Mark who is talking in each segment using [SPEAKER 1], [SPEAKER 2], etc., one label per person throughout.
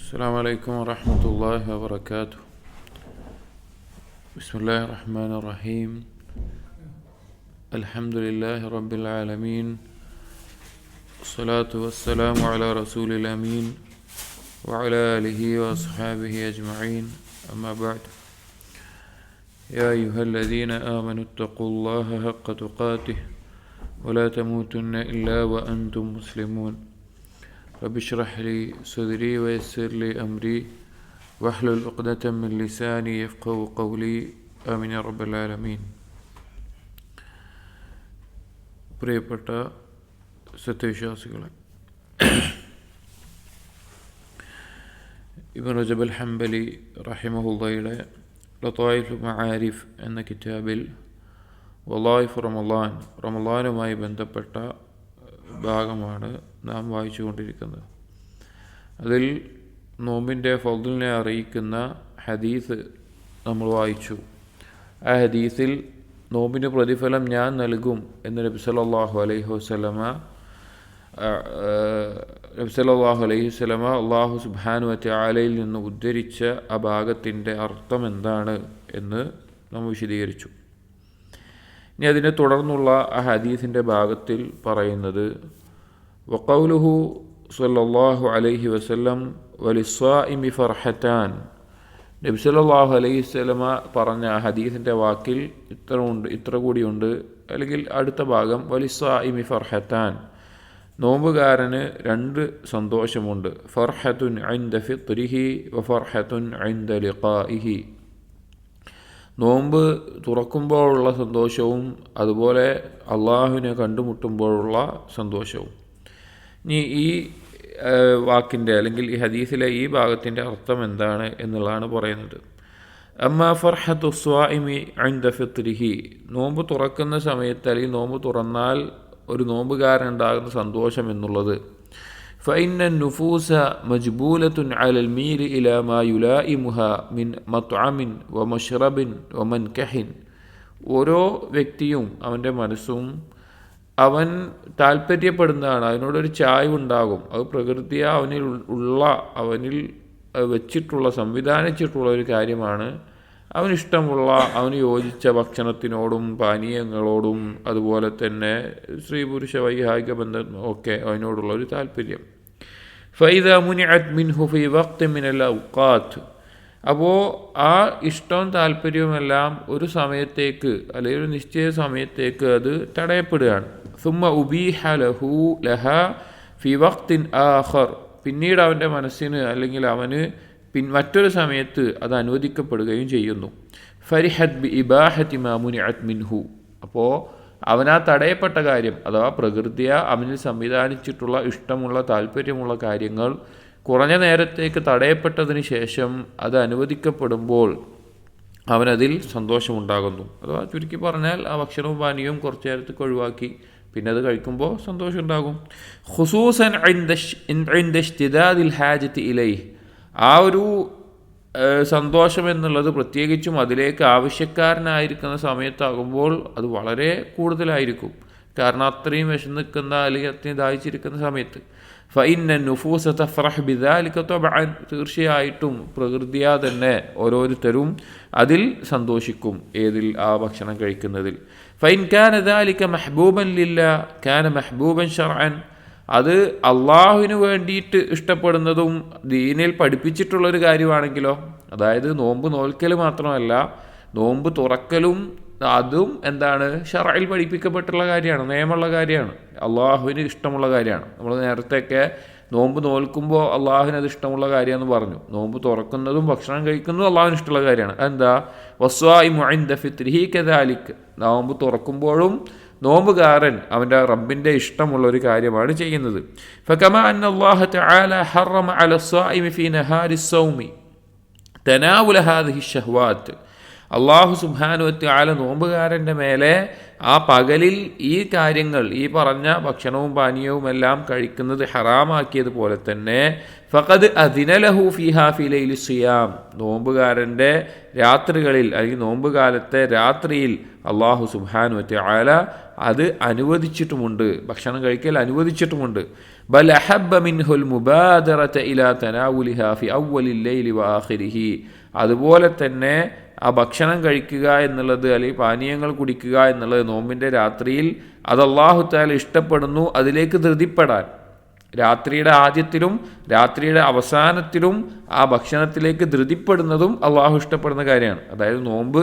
[SPEAKER 1] السلام عليكم ورحمة الله وبركاته. بسم الله الرحمن الرحيم. الحمد لله رب العالمين، الصلاة والسلام على رسول الأمين وعلى آله وأصحابه أجمعين، أما بعد. يا أيها الذين آمنوا اتقوا الله حق تقاته ولا تموتن إلا وأنتم مسلمون. رب اشرح لي صدري ويسر لي أمري واحلل عقدة من لساني يفقهوا قولي آمين يا رب العالمين. പ്രിയപ്പെട്ട സത്യവിശ്വാസികളെ, ഇബ്നു റജബ് അൽ ഹംബലി റഹിമഹുള്ളയുടെ ലതായിഫുൽ മആരിഫ് എന്ന കിതാബിൽ വളായിഫ് റമളാനുമായി ബന്ധപ്പെട്ട ഭാഗമാണ് നാം വായിച്ചു കൊണ്ടിരിക്കുന്നത്. അതിൽ നോമ്പിൻ്റെ ഫദ്ലിനെ അറിയിക്കുന്ന ഹദീസ് നമ്മൾ വായിച്ചു. ആ ഹദീസിൽ നോമ്പിന് പ്രതിഫലം ഞാൻ നൽകും എന്ന് നബി സല്ലല്ലാഹു അലൈഹി വസല്ലമ അല്ലാഹു സുബ്ഹാനഹു വ തആലയിൽ നിന്ന് ഉദ്ധരിച്ച ആ ഭാഗത്തിൻ്റെ അർത്ഥം എന്താണ് എന്ന് നമ്മൾ വിശദീകരിച്ചു. ഇനി അതിനെ തുടർന്നുള്ള ആ ഹദീസിൻ്റെ ഭാഗത്തിൽ പറയുന്നത് വഖൗലുഹു സല്ലല്ലാഹു അലൈഹി വസല്ലം വലിസ്സായിമി ഫർഹത്താൻ. നബി സല്ലല്ലാഹു അലൈഹി വസല്ലമ പറഞ്ഞ ആ ഹദീസിൻ്റെ വാക്കിൽ ഇത്ര കൂടിയുണ്ട്. അല്ലെങ്കിൽ അടുത്ത ഭാഗം വലിസ്സായിമി ഫർഹത്താൻ, നോമ്പുകാരന് രണ്ട് സന്തോഷമുണ്ട്. ഫർഹത്തുൻ ഇൻദ ഫിത്രിഹി വ ഫർഹത്തുൻ ഇൻദ ലിഖാഇഹി, നോമ്പ് തുറക്കുമ്പോഴുള്ള സന്തോഷവും അതുപോലെ അള്ളാഹുവിനെ കണ്ടുമുട്ടുമ്പോഴുള്ള സന്തോഷവും. ഇനി ഈ വാക്കിൻ്റെ അല്ലെങ്കിൽ ഈ ഹദീസിലെ ഈ ഭാഗത്തിൻ്റെ അർത്ഥം എന്താണ് എന്നുള്ളതാണ് പറയുന്നത്. അമ്മാ ഫർഹത്തു സ്വാഇമി ഇൻദ ഫിത്രിഹി, നോമ്പ് തുറക്കുന്ന സമയത്ത് അല്ലെങ്കിൽ നോമ്പ് തുറന്നാൽ ഒരു നോമ്പുകാരൻ ഉണ്ടാകുന്ന സന്തോഷം എന്നുള്ളത് فإن النفوس مجبولة على الميل إلى ما يلائمها من مطعم ومشرب ومنكح. ഓരോ വ്യക്തിയും അവൻ്റെ മനസ്സും അവൻ താല്പര്യപ്പെടുന്നതാണ്, അതിനോടൊരു ചായ്വുണ്ടാകും. അത് പ്രകൃതിയ അവനിൽ വെച്ചിട്ടുള്ള സംവിധാനിച്ചിട്ടുള്ള ഒരു കാര്യമാണ്. അവനിഷ്ടമുള്ള അവന് യോജിച്ച ഭക്ഷണത്തിനോടും പാനീയങ്ങളോടും അതുപോലെ തന്നെ സ്ത്രീ പുരുഷ വൈവാഹിക ബന്ധം ഒക്കെ അതിനോടുള്ള ഒരു താല്പര്യം. ഫൈദ മുനിഅത് മിൻഹു ഫി വഖ്തി മിനൽ ഔഖാത്ത്, അപ്പോൾ ആ ഇഷ്ടവും താല്പര്യവുമെല്ലാം ഒരു സമയത്തേക്ക് അല്ലെങ്കിൽ ഒരു നിശ്ചയ സമയത്തേക്ക് അത് തടയപ്പെടുകയാണ്. സുമ്മ ഉബീഹ ലഹ ഫി വഖ്തിൻ ആഖർ, പിന്നീട് അവൻ്റെ മനസ്സിന് അല്ലെങ്കിൽ അവന് മറ്റൊരു സമയത്ത് അത് അനുവദിക്കപ്പെടുകയും ചെയ്യുന്നു. ഫരിഹത് ബി ഇബാഹത്തി മാ മുനിഅത് മിൻഹു, അപ്പോൾ അവനാ തടയപ്പെട്ട കാര്യം അഥവാ പ്രകൃതിയ അവനിൽ സംവിധാനിച്ചിട്ടുള്ള ഇഷ്ടമുള്ള താല്പര്യമുള്ള കാര്യങ്ങൾ കുറഞ്ഞ നേരത്തേക്ക് തടയപ്പെട്ടതിന് ശേഷം അത് അനുവദിക്കപ്പെടുമ്പോൾ അവനതിൽ സന്തോഷമുണ്ടാകുന്നു. അഥവാ ചുരുക്കി പറഞ്ഞാൽ ആ ഭക്ഷണവും പാനീയവും കുറച്ചു നേരത്തേക്ക് ഒഴിവാക്കി പിന്നെ അത് കഴിക്കുമ്പോൾ സന്തോഷം ഉണ്ടാകും. ഖുസൂസൻ ഇൻദ ഇശ്തിദാദിൽ ഹാജത്തി ഇലൈഹി, ആ ഒരു സന്തോഷം എന്നുള്ളത് പ്രത്യേകിച്ചും അതിലേക്ക് ആവശ്യക്കാരനായിരിക്കുന്ന സമയത്താകുമ്പോൾ അത് വളരെ കൂടുതലായിരിക്കും. കാരണം അത്രയും വിശന്നിക്കുന്ന അല്ലെങ്കിൽ അത്രയും ദാഹിച്ചിരിക്കുന്ന സമയത്ത്. ഫഇന്ന നുഫൂസ തഫ്റഹ് ബിദാലിക തബഅൻ, തീർച്ചയായിട്ടും പ്രകൃതിയാ തന്നെ ഓരോരുത്തരും അതിൽ സന്തോഷിക്കും. ഏതിൽ? ആ ഭക്ഷണം കഴിക്കുന്നതിൽ. ഫഇൻ കാന ദാലിക മഹ്ബൂബൻ ലില്ലാഹ് കാന മഹ്ബൂബൻ ശർഅൻ, അത് അള്ളാഹുവിന് വേണ്ടിയിട്ട് ഇഷ്ടപ്പെടുന്നതും ദീനിൽ പഠിപ്പിച്ചിട്ടുള്ളൊരു കാര്യമാണെങ്കിലോ, അതായത് നോമ്പ് നോൽക്കൽ മാത്രമല്ല നോമ്പ് തുറക്കലും അതും എന്താണ് ശർഇൽ പഠിപ്പിക്കപ്പെട്ടുള്ള കാര്യമാണ്, നിയമമുള്ള കാര്യമാണ്, അള്ളാഹുവിന് ഇഷ്ടമുള്ള കാര്യമാണ്. നമ്മൾ നേരത്തെയൊക്കെ നോമ്പ് നോൽക്കുമ്പോൾ അള്ളാഹുവിന് അത് ഇഷ്ടമുള്ള കാര്യമെന്ന് പറഞ്ഞു. നോമ്പ് തുറക്കുന്നതും ഭക്ഷണം കഴിക്കുന്നതും അള്ളാഹുവിന് ഇഷ്ടമുള്ള കാര്യമാണ്. എന്താ? വസ്വാഇമു ഇൻദ ഫിത്രിഹി കദാലിക്, നോമ്പ് തുറക്കുമ്പോഴും നോമ്പുകാരൻ അവൻ്റെ റബ്ബിൻ്റെ ഇഷ്ടമുള്ള ഒരു കാര്യമാണ് ചെയ്യുന്നത്. ഫകമാ അന്നല്ലാഹു തആല ഹറമ അല സ്വാഇമി ഫീ നഹാരി സ്സൗമി തനാവുല ഹാദിഹി ശഹ്വാത്ത്, അള്ളാഹു സുബ്ഹാനഹു വ തആല നോമ്പുകാരൻ്റെ മേലെ ആ പകലിൽ ഈ കാര്യങ്ങൾ, ഈ പറഞ്ഞ ഭക്ഷണവും പാനീയവും എല്ലാം കഴിക്കുന്നത് ഹറാമാക്കിയതുപോലെ തന്നെ ഫഖദ് അദിന ലഹു ഫീഹാ ഫീ ലൈലി സിയാം, നോമ്പുകാരൻ്റെ രാത്രികളിൽ അല്ലെങ്കിൽ നോമ്പുകാലത്തെ രാത്രിയിൽ അള്ളാഹു സുബ്ഹാനഹു വ തആല അത് അനുവദിച്ചിട്ടുമുണ്ട്, ഭക്ഷണം കഴിക്കൽ അനുവദിച്ചിട്ടുമുണ്ട്. ബൽ അഹബ്ബ മിൻഹുൽ മുബാദറത ഇലാ തനാവുലിഹാ ഫി അവ്വലിൽ ലൈലി വആഖിരിഹി. അതുപോലെ തന്നെ ആ ഭക്ഷണം കഴിക്കുക എന്നുള്ളത് അല്ലെങ്കിൽ പാനീയങ്ങൾ കുടിക്കുക എന്നുള്ളത് നോമ്പിൻ്റെ രാത്രിയിൽ അത് അല്ലാഹു തആല ഇഷ്ടപ്പെടുന്നു. അതിലേക്ക് ധൃതിപ്പെടാൻ രാത്രിയുടെ ആദ്യത്തിലും രാത്രിയുടെ അവസാനത്തിലും ആ ഭക്ഷണത്തിലേക്ക് ധൃതിപ്പെടുന്നതും അള്ളാഹു ഇഷ്ടപ്പെടുന്ന കാര്യമാണ്. അതായത് നോമ്പ്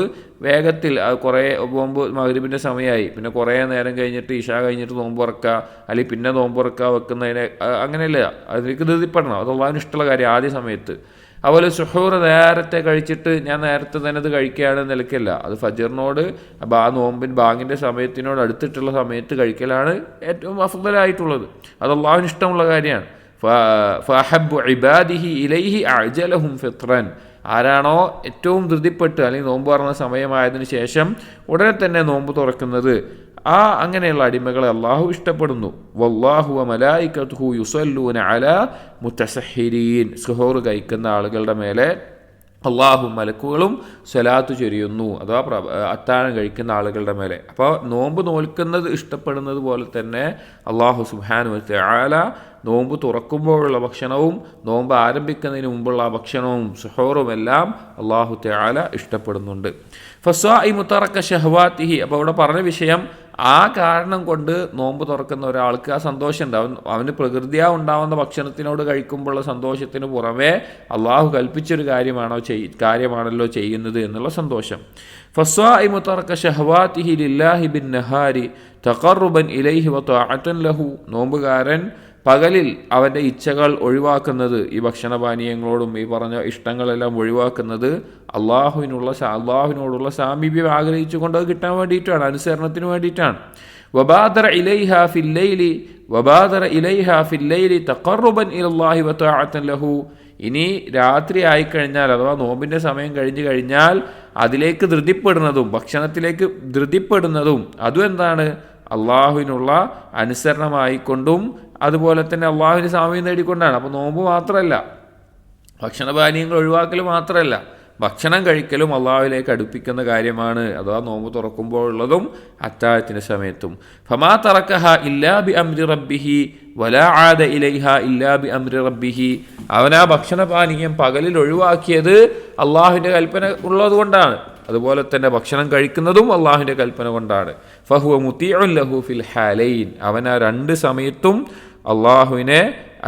[SPEAKER 1] വേഗത്തിൽ കുറേ നോമ്പ് മഗ്രിബിൻ്റെ സമയമായി പിന്നെ കുറേ നേരം കഴിഞ്ഞിട്ട് ഇശാ കഴിഞ്ഞിട്ട് നോമ്പ് തുറക്കുക അല്ലെങ്കിൽ പിന്നെ നോമ്പ് തുറക്കുക വെക്കുന്നതിനെ അങ്ങനെയല്ല, അതിലേക്ക് ധൃതിപ്പെടണം. അത് അള്ളാഹുവിന് ഇഷ്ടമുള്ള കാര്യം ആദ്യ സമയത്ത്. അതുപോലെ സുഹൂർ നേരത്തെ കഴിച്ചിട്ട് ഞാൻ നേരത്തെ തന്നെ അത് കഴിക്കുകയാണെന്ന് നിലയ്ക്കല്ല, അത് ഫജറിനോട് ആ നോമ്പിൻ ബാങ്കിൻ്റെ സമയത്തിനോട് അടുത്തിട്ടുള്ള സമയത്ത് കഴിക്കലാണ് ഏറ്റവും അഫ്ളലായിട്ടുള്ളത്. അത് അള്ളാഹുവിന് ഇഷ്ടമുള്ള കാര്യമാണ്. ഫഅഹബ്ബു ഇബാദിഹി ഇലൈഹി അഅജലഹും ഫിത്റൻ. ആരാണോ ഏറ്റവും ധൃതിപ്പെട്ട് അല്ലെങ്കിൽ നോമ്പ് തുറന്ന സമയമായതിനു ശേഷം ഉടനെ തന്നെ നോമ്പ് തുറക്കുന്നത്, ആ അങ്ങനെയുള്ള അടിമകളെ അള്ളാഹു ഇഷ്ടപ്പെടുന്നു. വല്ലാഹു വമലായികതുഹു യുസല്ലൂന അലാ മുതസഹിരീൻ. സുഹൂർ കഴിക്കുന്ന ആളുകളുടെ മേലെ അള്ളാഹു മലക്കുകളും സ്വലാത്ത് ചൊരിയുന്നു, അഥവാ അത്താഴം കഴിക്കുന്ന ആളുകളുടെ മേലെ. അപ്പോൾ നോമ്പ് നോൽക്കുന്നത് ഇഷ്ടപ്പെടുന്നത് പോലെ തന്നെ അള്ളാഹു സുബ്ഹാനഹു വ തആല നോമ്പ് തുറക്കുമ്പോഴുള്ള ഭക്ഷണവും നോമ്പ് ആരംഭിക്കുന്നതിന് മുമ്പുള്ള ഭക്ഷണവും സുഹൂറും എല്ലാം അള്ളാഹു തആല ഇഷ്ടപ്പെടുന്നുണ്ട്. ഫസ്വാഇമു തറക ശഹവാതിഹി. അപ്പോൾ അവിടെ പറഞ്ഞ വിഷയം, ആ കാരണം കൊണ്ട് നോമ്പ് തുറക്കുന്ന ഒരാൾക്ക് ആ സന്തോഷം ഉണ്ടാവും. അവന് പ്രകൃതിയാ ഉണ്ടാവുന്ന ഭക്ഷണത്തിനോട് കഴിക്കുമ്പോഴുള്ള സന്തോഷത്തിന് പുറമെ അള്ളാഹു കൽപ്പിച്ചൊരു കാര്യമാണല്ലോ ചെയ്യുന്നത് എന്നുള്ള സന്തോഷം. ഫസ്വാഇമു തറക ശഹവാതിഹി ലില്ലാഹി ബിന്നഹാരി തഖർറുബൻ ഇലൈഹി വതഅതൻ ലഹു. നോമ്പുകാരൻ പകലിൽ അവൻ്റെ ഇച്ഛകൾ ഒഴിവാക്കുന്നത്, ഈ ഭക്ഷണപാനീയങ്ങളോടും ഈ പറഞ്ഞ ഇഷ്ടങ്ങളെല്ലാം ഒഴിവാക്കുന്നത് അള്ളാഹുവിനോടുള്ള സാമീപ്യം ആഗ്രഹിച്ചുകൊണ്ട് അത് കിട്ടാൻ വേണ്ടിയിട്ടാണ്, അനുസരണത്തിന് വേണ്ടിയിട്ടാണ്. വബാദറ ഇലൈഹാ ഫിൽ ലൈലി തഖർറുബൻ ഇലല്ലാഹി വതഅതൻ ലഹു. ഇനി രാത്രി ആയിക്കഴിഞ്ഞാൽ അഥവാ നോമ്പിൻ്റെ സമയം കഴിഞ്ഞു കഴിഞ്ഞാൽ അതിലേക്ക് ധൃതിപ്പെടുന്നതും ഭക്ഷണത്തിലേക്ക് ധൃതിപ്പെടുന്നതും അതും എന്താണ്? അള്ളാഹുവിനുള്ള അനുസരണമായിക്കൊണ്ടും അതുപോലെ തന്നെ അള്ളാഹുവിന് സാമീപ്യം നേടിക്കൊണ്ടാണ്. അപ്പോൾ നോമ്പ് മാത്രമല്ല, ഭക്ഷണപാനീയങ്ങൾ ഒഴിവാക്കൽ മാത്രമല്ല, ഭക്ഷണം കഴിക്കലും അള്ളാഹുവിലേക്ക് അടുപ്പിക്കുന്ന കാര്യമാണ്. അഥവാ നോമ്പ് തുറക്കുമ്പോഴുള്ളതും അത്താഴത്തിൻ്റെ സമയത്തും. ഫമാ തറക്കഹ ഇല്ലാ ബി അംരി റബ്ബിഹി വലാ ആദ ഇലൈഹ ഇല്ലാ ബി അംരി റബ്ബിഹി. അവൻ ആ ഭക്ഷണപാനീയം പകലിൽ ഒഴിവാക്കിയത് അള്ളാഹുവിൻ്റെ കൽപ്പന ഉള്ളത് കൊണ്ടാണ്. അതുപോലെ തന്നെ ഭക്ഷണം കഴിക്കുന്നതും അള്ളാഹുവിൻ്റെ കൽപ്പന കൊണ്ടാണ്. ഫഹുവ മുതീഉൻ ലഹു ഫിൽ ഹാലൈൻ. അവൻ ആ രണ്ട് സമയത്തും അള്ളാഹുവിനെ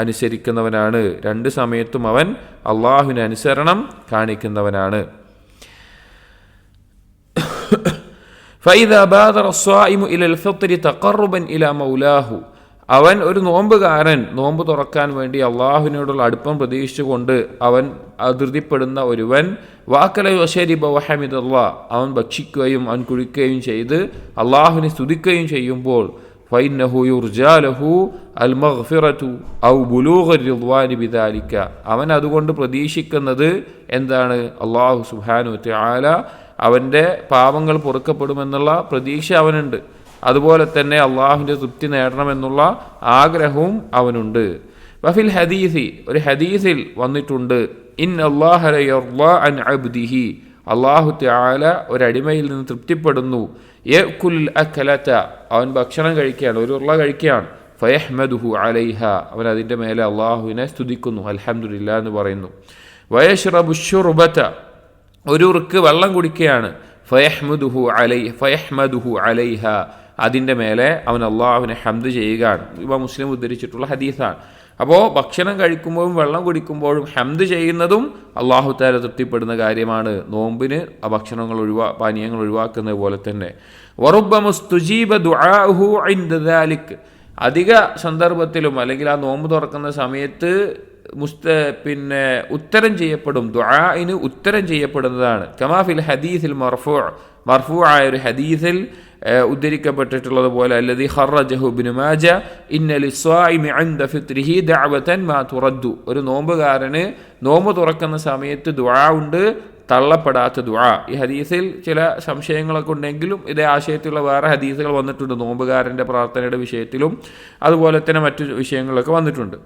[SPEAKER 1] അനുസരിക്കുന്നവനാണ്. രണ്ട് സമയത്തും അവൻ അള്ളാഹുവിനെ അനുസരണം കാണിക്കുന്നവനാണ്. ഫഇദാ ബാദറ അസ്സായിമു ഇലൽ ഫിത്രി തഖർറുബൻ ഇലാ മൗലാഹു. അവൻ ഒരു നോമ്പുകാരൻ നോമ്പ് തുറക്കാൻ വേണ്ടി അള്ളാഹുവിനോടുള്ള അടുപ്പം പ്രതീക്ഷിച്ചുകൊണ്ട് അവൻ ധൃതിപ്പെടുന്ന ഒരുവൻ വാക്കല വശരിബ വഹമിദല്ലാ, അവൻ ഭക്ഷിക്കുകയും അവൻ കുടിക്കുകയും ചെയ്ത് അള്ളാഹുവിനെ സ്തുതിക്കുകയും ചെയ്യുമ്പോൾ ഫൈന്നഹു യുർജാ ലഹു അൽ മഗ്ഫിറതു ഔ ബുലൂഗുർ റിദ്വാനി ബിദാലിക. അവൻ അതുകൊണ്ട് പ്രതീക്ഷിക്കുന്നത് എന്താണ്? അള്ളാഹു സുബ്ഹാനഹു വ തആല അവൻ്റെ പാപങ്ങൾ പൊറുക്കപ്പെടുമെന്നുള്ള പ്രതീക്ഷ അവനുണ്ട്. അതുപോലെ തന്നെ അള്ളാഹുവിൻ്റെ തൃപ്തി നേടണമെന്നുള്ള ആഗ്രഹവും അവനുണ്ട്. വഫിൽ ഹദീസി, ഒരു ഹദീസിൽ വന്നിട്ടുണ്ട്, ഇന്നല്ലാഹ ലയർളാ അൻ അബ്ദിഹി. അള്ളാഹു തആല ഒരടിമയിൽ നിന്ന് തൃപ്തിപ്പെടുന്നു. യഅ്കുൽ അക്കലത, അവൻ ഭക്ഷണം കഴിക്കുകയാണ്, ഒരു ഉരുള കഴിക്കുകയാണ്. ഫയഹ്മദുഹു അലൈഹ, അവൻ അതിൻ്റെ മേലെ അള്ളാഹുവിനെ സ്തുതിക്കുന്നു, അൽഹംദുലില്ലാ എന്ന് പറയുന്നു. വയശ്റബു ശുർബത, ഒരു ഉറുക്ക് വെള്ളം കുടിക്കുകയാണ്. ഫയഹ്മദുഹു അലൈഹ, അതിൻ്റെ മേലെ അവൻ അള്ളാഹുവിനെ ഹംദ് ചെയ്യുകയാണ്. ഇവ മുസ്ലിം ഉദ്ധരിച്ചിട്ടുള്ള ഹദീസാണ്. അപ്പോൾ ഭക്ഷണം കഴിക്കുമ്പോഴും വെള്ളം കുടിക്കുമ്പോഴും ഹംദ് ചെയ്യുന്നതും അള്ളാഹു തആല തൃപ്തിപ്പെടുന്ന കാര്യമാണ്. നോമ്പിന് ആ ഭക്ഷണങ്ങൾ പാനീയങ്ങൾ ഒഴിവാക്കുന്നത് പോലെ തന്നെ. വറുബ്ബ മുസ്തുജീബ ദുആഉഹു ഇൻദ ദാലിക്, അധിക സന്ദർഭത്തിലും അല്ലെങ്കിൽ ആ നോമ്പ് തുറക്കുന്ന സമയത്ത് ഉത്തരം ചെയ്യപ്പെടും, ദുആഇന് ഉത്തരം ചെയ്യപ്പെടുന്നതാണ്. കമാ ഫിൽ ഹദീസിൽ മർഫൂ ആയ ഒരു ഹദീസിൽ ഉദ്ധരിക്കപ്പെട്ടിട്ടുള്ളത് പോലെ, അല്ലദീ ഖറജഹു ഇബ്നു മാജ ഇന്ന ലിസ്സായിമി ഇൻദ ഫിത്രിഹി ദഅവതൻ മാ തുറദ്ദു. ഒരു നോമ്പുകാരന് നോമ്പ് തുറക്കുന്ന സമയത്ത് ദുആ ഉണ്ട്, തള്ളപ്പെടാത്ത ദുആ. ഈ ഹദീസിൽ ചില സംശയങ്ങളൊക്കെ ഉണ്ടെങ്കിലും ഇതേ ആശയത്തിലുള്ള വേറെ ഹദീസുകൾ വന്നിട്ടുണ്ട്, നോമ്പുകാരൻ്റെ പ്രാർത്ഥനയുടെ വിഷയത്തിലും അതുപോലെ തന്നെ മറ്റു വിഷയങ്ങളൊക്കെ വന്നിട്ടുണ്ട്.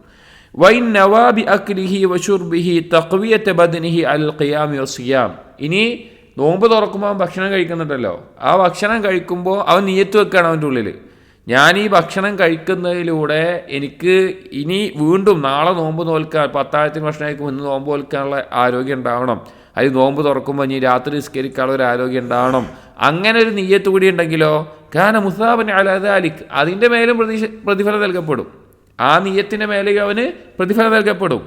[SPEAKER 1] വൈൻ നവാബി അക്ലിഹി വശുർബിഹി തഖ്വിയത ബദനിഹി അൽ ഖിയാമി വസിയാം. ഇനി നോമ്പ് തുറക്കുമ്പോൾ അവൻ ഭക്ഷണം കഴിക്കുന്നുണ്ടല്ലോ, ആ ഭക്ഷണം കഴിക്കുമ്പോൾ അവൻ നിയ്യത്ത് വെക്കുകയാണ് അവൻ്റെ ഉള്ളിൽ, ഞാൻ ഈ ഭക്ഷണം കഴിക്കുന്നതിലൂടെ എനിക്ക് ഇനി വീണ്ടും നാളെ നോമ്പ് നോൽക്കാൻ 10,000 ഭക്ഷണം കഴിക്കുമ്പോൾ ഇന്ന് നോമ്പ് നോൽക്കാനുള്ള ആരോഗ്യം ഉണ്ടാവണം, അതിൽ നോമ്പ് തുറക്കുമ്പോൾ ഇനി രാത്രി നിസ്കരിക്കാനുള്ള ഒരു ആരോഗ്യം ഉണ്ടാവണം. അങ്ങനെ ഒരു നിയ്യത്ത് കൂടി ഉണ്ടെങ്കിലോ കാന മുസാബൻ അലാ ദാലിക്, അതിൻ്റെ മേലും പ്രതിഫലം നൽകപ്പെടും. ആ നിയ്യത്തിൻ്റെ മേലെ അവന് പ്രതിഫലം നൽകപ്പെടും.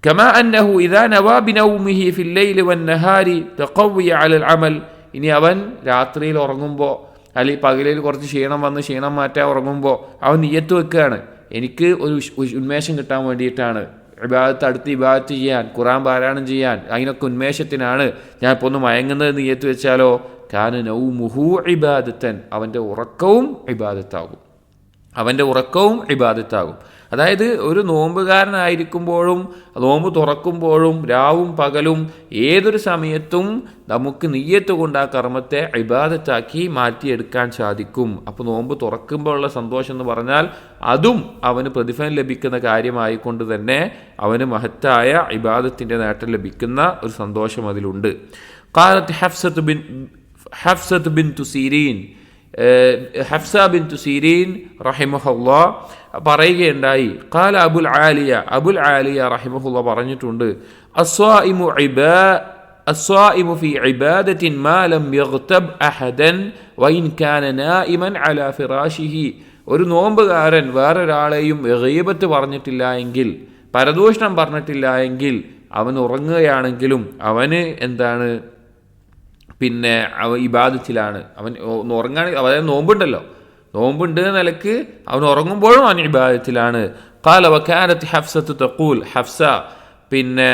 [SPEAKER 1] കമാ അന്നഹു ഇദാ നവാ ബിനൗമിഹി ഫിൽ ലൈലി വന്നഹാരി തഖവ്വിയ അലൽ അമൽ, ഇനി അവൻ രാത്രിയിൽ ഉറങ്ങുമ്പോൾ അല്ലെങ്കിൽ പകലിൽ കുറച്ച് ക്ഷീണം വന്ന് ക്ഷീണം മാറ്റാൻ ഉറങ്ങുമ്പോൾ അവൻ നിയ്യത്ത് വെക്കുകയാണ്, എനിക്ക് ഒരു ഉന്മേഷം കിട്ടാൻ വേണ്ടിയിട്ടാണ്, ഇബാദത്ത് അടുത്ത് ഇബാദത്ത് ചെയ്യാൻ, ഖുർആൻ പാരായണം ചെയ്യാൻ, അതിനൊക്കെ ഉന്മേഷത്തിനാണ് ഞാൻ ഇപ്പോൾ ഒന്ന് മയങ്ങുന്നത് നിയ്യത്ത് വെച്ചാലോ കാന നൗമുഹു ഇബാദത്തൻ, അവൻ്റെ ഉറക്കവും ഇബാദത്താകും, അവൻ്റെ ഉറക്കവും ഇബാദത്താകും. അതായത് ഒരു നോമ്പുകാരനായിരിക്കുമ്പോഴും നോമ്പ് തുറക്കുമ്പോഴും രാവും പകലും ഏതൊരു സമയത്തും നമുക്ക് നിയ്യത്ത് കൊണ്ട് ആ കർമ്മത്തെ ഇബാദത്താക്കി മാറ്റിയെടുക്കാൻ സാധിക്കും. അപ്പോൾ നോമ്പ് തുറക്കുമ്പോഴുള്ള സന്തോഷം എന്ന് പറഞ്ഞാൽ അതും അവന് പ്രതിഫലം ലഭിക്കുന്ന കാര്യമായിക്കൊണ്ട് തന്നെ അവന് മഹത്തായ ഇബാദത്തിൻ്റെ നേട്ടം ലഭിക്കുന്ന ഒരു സന്തോഷം അതിലുണ്ട്. ഖാലത്ത് ഹഫ്സത്ത് ബിൻതു സീരീൻ, ഹഫ്സ ബിൻതു സീരീൻ റഹിമഹുല്ലാഹ് പറയുകയുണ്ടായി, ഖാല അബുൽ ആലിയ റഹിമഹുല്ലാഹ് പറഞ്ഞിട്ടുണ്ട്, അസ്വാഇമു ഫി ഇബാദത്തിൻ മാ ലം യഗ്തബ് അഹദൻ വഇൻ കാന നായിമൻ അലാ ഫിറാശിഹി, ഒരു നോമ്പുകാരൻ വേറൊരാളെയും ഗീബത്ത് പറഞ്ഞിട്ടില്ല എങ്കിൽ, പരദൂഷണം പറഞ്ഞിട്ടില്ല എങ്കിൽ, അവൻ ഉറങ്ങുകയാണെങ്കിലും അവന് എന്താണ് പിന്നെ അവൻ ഇബാദത്തിലാണ്, അവൻ ഉറങ്ങാണെങ്കിൽ അതായത് നോമ്പുണ്ടല്ലോ, നോമ്പുണ്ട് നിലക്ക് അവൻ ഉറങ്ങുമ്പോഴും അവൻ ഇബാദത്തിലാണ്. ഖാല വകാനത്ത് ഹഫ്സത്ത് തഖൂൽ, ഹഫ്സ പിന്നെ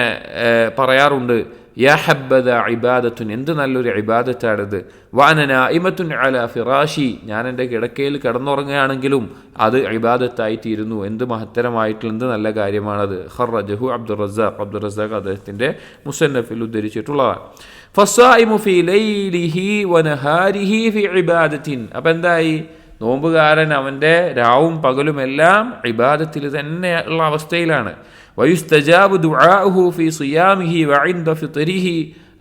[SPEAKER 1] പറയാറുണ്ട്, യാ ഹബ്ബദ ഇബാദത്തുൻ, എന്ത് നല്ലൊരു ഇബാദത്താണിത്, വഅന നായിമത്തുൻ അലാ ഫിറാശി, ഞാൻ എൻ്റെ കിടക്കയിൽ കിടന്നുറങ്ങുകയാണെങ്കിലും അത് ഇബാദത്തായി തീരുന്നു, എന്ത് മഹത്തരമായിട്ടുള്ള എന്ത് നല്ല കാര്യമാണത്. ഖറജഹു അബ്ദുറസാഖ് അദ്ദേഹത്തിൻ്റെ മുസന്നഫിൽ ഉദ്ധരിച്ചിട്ടുള്ളതാണ്. ഫസ്സായിമു ഫീ ലൈലിഹി വനഹാരിഹി ഫീ ഇബാദത്തിൻ, അപ്പം എന്തായി, നോമ്പുകാരൻ അവൻ്റെ രാവും പകലുമെല്ലാം ഇബാദത്തിൽ തന്നെ ഉള്ള അവസ്ഥയിലാണ്. വയുസ്തജാബു ദുആഉഹു ഫീ സിയാമിഹി വഇൻദ ഫിത്രിഹി,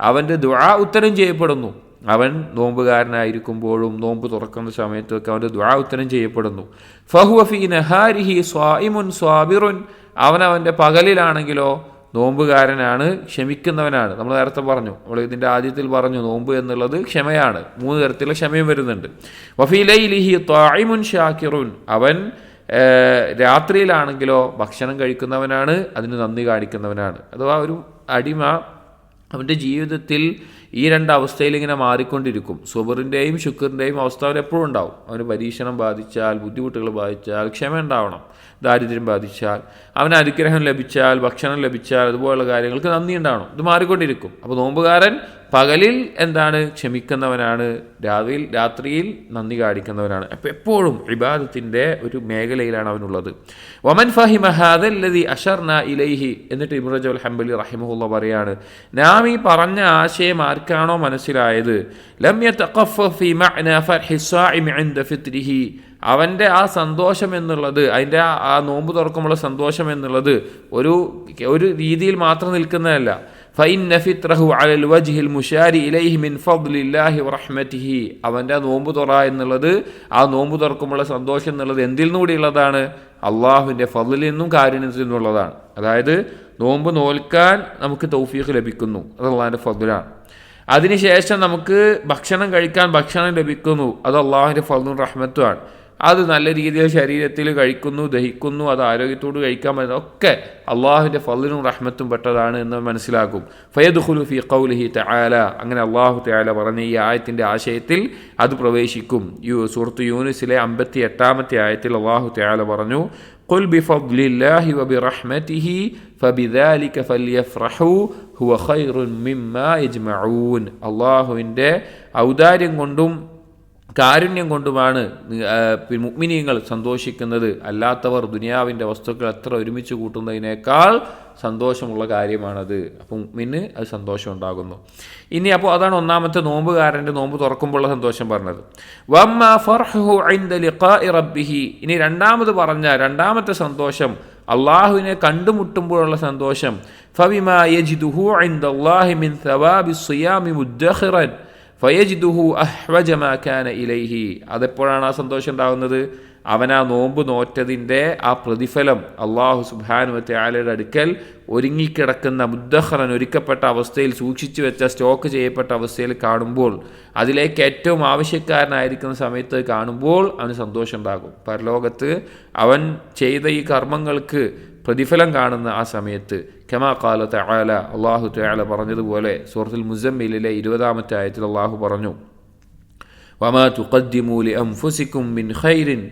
[SPEAKER 1] അവൻ്റെ ദുആ ഉത്തരം ചെയ്യപ്പെടുന്നു, അവൻ നോമ്പുകാരനായിരിക്കുമ്പോഴും നോമ്പ് തുറക്കുന്ന സമയത്തൊക്കെ അവൻ്റെ ദുആ ഉത്തരം ചെയ്യപ്പെടുന്നു. ഫഹുവ ഫീ നഹാരിഹി സ്വായിമുൻ സ്വാബിറുൻ, അവൻ്റെ പകലിലാണെങ്കിലോ നോമ്പുകാരനാണ്, ക്ഷമിക്കുന്നവനാണ്. നമ്മൾ നേരത്തെ പറഞ്ഞു, നമ്മൾ ഇതിൻ്റെ ആദ്യത്തിൽ പറഞ്ഞു നോമ്പ് എന്നുള്ളത് ക്ഷമയാണ്, 3 തരത്തിലുള്ള ക്ഷമയും വരുന്നുണ്ട്. വഫീ ലൈലിഹി ത്വാഇമുൻ ഷാക്കിറുൻ, അവൻ രാത്രിയിലാണെങ്കിലോ ഭക്ഷണം കഴിക്കുന്നവനാണ്, അതിന് നന്ദി കാണിക്കുന്നവനാണ്. അഥവാ ഒരു അടിമ അവൻ്റെ ജീവിതത്തിൽ ഈ 2 അവസ്ഥയിൽ ഇങ്ങനെ മാറിക്കൊണ്ടിരിക്കും. സുബറിൻ്റെയും ശുക്റിൻ്റെയും അവസ്ഥ അവൻ എപ്പോഴും ഉണ്ടാവും. അവന് പരീക്ഷണം ബാധിച്ചാൽ, ബുദ്ധിമുട്ടുകൾ ബാധിച്ചാൽ ക്ഷമ ഉണ്ടാവണം, ദാരിദ്ര്യം ബാധിച്ചാൽ, അവന് അനുഗ്രഹം ലഭിച്ചാൽ, ഭക്ഷണം ലഭിച്ചാൽ, അതുപോലുള്ള കാര്യങ്ങൾക്ക് നന്ദി ഉണ്ടാവണം. ഇത് മാറിക്കൊണ്ടിരിക്കും. അപ്പോൾ നോമ്പുകാരൻ പകലിൽ എന്താണ് ക്ഷമിക്കുന്നവനാണ്, രാത്രിയിൽ നന്ദി കാണിക്കുന്നവനാണ്. അപ്പോൾ എപ്പോഴും ഇബാദത്തിൻ്റെ ഒരു മേഖലയിലാണ് അവനുള്ളത്. വമൻ ഫഹിമ ഹാദല്ലദി അശർനാ ഇലൈഹി, എന്നിട്ട് ഇബ്നു റജബ് ഹംബലി റഹിമഹുല്ലാഹ് പറയാണ്, നാം ഈ പറഞ്ഞ ആശയം ആർക്കാണോ മനസ്സിലായത്, ലം യതഖഫഫ് ഫീ മഅന ഫർഹി സ്വാഇമി ഇൻദ ഫിത്രിഹി, അവൻ്റെ ആ സന്തോഷം എന്നുള്ളത്, അതിൻ്റെ ആ നോമ്പ് തുറക്കുമ്പോൾ സന്തോഷം എന്നുള്ളത് ഒരു രീതിയിൽ മാത്രം നിൽക്കുന്നതല്ല. ഫഇന്ന ഫിത്രഹു അലൽ വജ്ഹിൽ മുശാരി ഇലൈഹി മിൻ ഫദ്ലില്ലാഹി വറഹ്മതിഹി, അവൻ്റെ നോമ്പ് തുറ എന്നുള്ളത്, ആ നോമ്പ് തുറക്കുമ്പോൾ സന്തോഷം എന്നുള്ളത് എന്തിൽ നിന്നുകൂടിയുള്ളതാണ്, അള്ളാഹുവിൻ്റെ ഫദ്ലിൽ നിന്നും കാരുണ്യത്തിൽ നിന്നുള്ളതാണ്. അതായത് നോമ്പ് നോൽക്കാൻ നമുക്ക് തൗഫീഖ് ലഭിക്കുന്നു, അത് അള്ളാഹിൻ്റെ ഫദ്ലാണ്. അതിനുശേഷം നമുക്ക് ഭക്ഷണം കഴിക്കാൻ ഭക്ഷണം ലഭിക്കുന്നു, അത് അള്ളാഹുവിൻ്റെ ഫദ്ലും റഹ്മത്തുമാണ്. അത് നല്ല രീതിയിൽ ശരീരത്തിൽ കഴിക്കുന്നു, ദഹിക്കുന്നു, അത് ആരോഗ്യത്തോട് കഴിക്കാൻ പറ്റുന്ന ഒക്കെ അള്ളാഹുവിൻ്റെ ഫദ്ലും റഹ്മത്തും പെട്ടതാണ് എന്ന് മനസ്സിലാക്കും. ഫയദ്ഖുലു ഫീ ഖൗലിഹി തആല, അങ്ങനെ അള്ളാഹു തആല പറഞ്ഞ ഈ ആയത്തിൻ്റെ ആശയത്തിൽ അത് പ്രവേശിക്കും. സൂറത്ത് യൂനുസിലെ 58-ാമത്തെ ആയത്തിൽ അള്ളാഹു തആല പറഞ്ഞു, ഖുൽ ബിഫദ്ലില്ലാഹി വബിറഹ്മതിഹി ഫബിദാലിക ഫല്യഫ്റഹു ഹുവ ഖൈറുൻ മിമ്മാ യജ്മഊൻ, അള്ളാഹുവിൻ്റെ ഔദാര്യം കൊണ്ടും കാരുണ്യം കൊണ്ടുമാണ് മുഅ്മിനീങ്ങൾ സന്തോഷിക്കുന്നത്, അല്ലാത്തവർ ദുനിയാവിൻ്റെ വസ്തുക്കൾ എത്ര ഒരുമിച്ച് കൂട്ടുന്നതിനേക്കാൾ സന്തോഷമുള്ള കാര്യമാണത്. അപ്പം മുഅ്മിന് അത് സന്തോഷം ഉണ്ടാകുന്നു. ഇനി അപ്പോൾ അതാണ് ഒന്നാമത്തെ നോമ്പുകാരൻ്റെ നോമ്പ് തുറക്കുമ്പോഴുള്ള സന്തോഷം പറഞ്ഞത്. വമ്മാ ഫർഹുഹു ഇൻദ ലിഖാഇ റബ്ബിഹി, ഇനി രണ്ടാമത്തെ സന്തോഷം അള്ളാഹുവിനെ കണ്ടുമുട്ടുമ്പോഴുള്ള സന്തോഷം. ഫബിമാ യജിദുഹു ഇൻദല്ലാഹി മിൻ സവാബി സിയാമി മുദ്ദഖിറൻ ഫയജിദുഹു അഹ്വജ മാ കാന ഇലൈഹി, അതെപ്പോഴാണ് ആ സന്തോഷം ഉണ്ടാകുന്നത്, അവൻ ആ നോമ്പ് നോറ്റതിൻ്റെ ആ പ്രതിഫലം അള്ളാഹു സുബ്ഹാനഹു വ തആലയുടെ അടുക്കൽ ഒരുങ്ങിക്കിടക്കുന്ന മുദ്ദഖറൻ, ഒരുക്കപ്പെട്ട അവസ്ഥയിൽ സൂക്ഷിച്ചു വെച്ച, സ്റ്റോക്ക് ചെയ്യപ്പെട്ട അവസ്ഥയിൽ കാണുമ്പോൾ, അതിലേക്ക് ഏറ്റവും ആവശ്യക്കാരനായിരിക്കുന്ന സമയത്ത് കാണുമ്പോൾ അവന് സന്തോഷം ഉണ്ടാകും. പരലോകത്ത് അവൻ ചെയ്ത ഈ കർമ്മങ്ങൾക്ക് പ്രതിഫലം കാണുന്ന ആ സമയത്ത് കമാ ഖാല തആല, അള്ളാഹു തആല പറഞ്ഞതുപോലെ സൂറത്തുൽ മുസമ്മിലിലെ 20-ാമത്തെ ആയത്തിൽ അള്ളാഹു പറഞ്ഞു, വമാ തുഖദ്ദിമൂ ലിഅൻഫുസികും മിൻ ഖൈറിൻ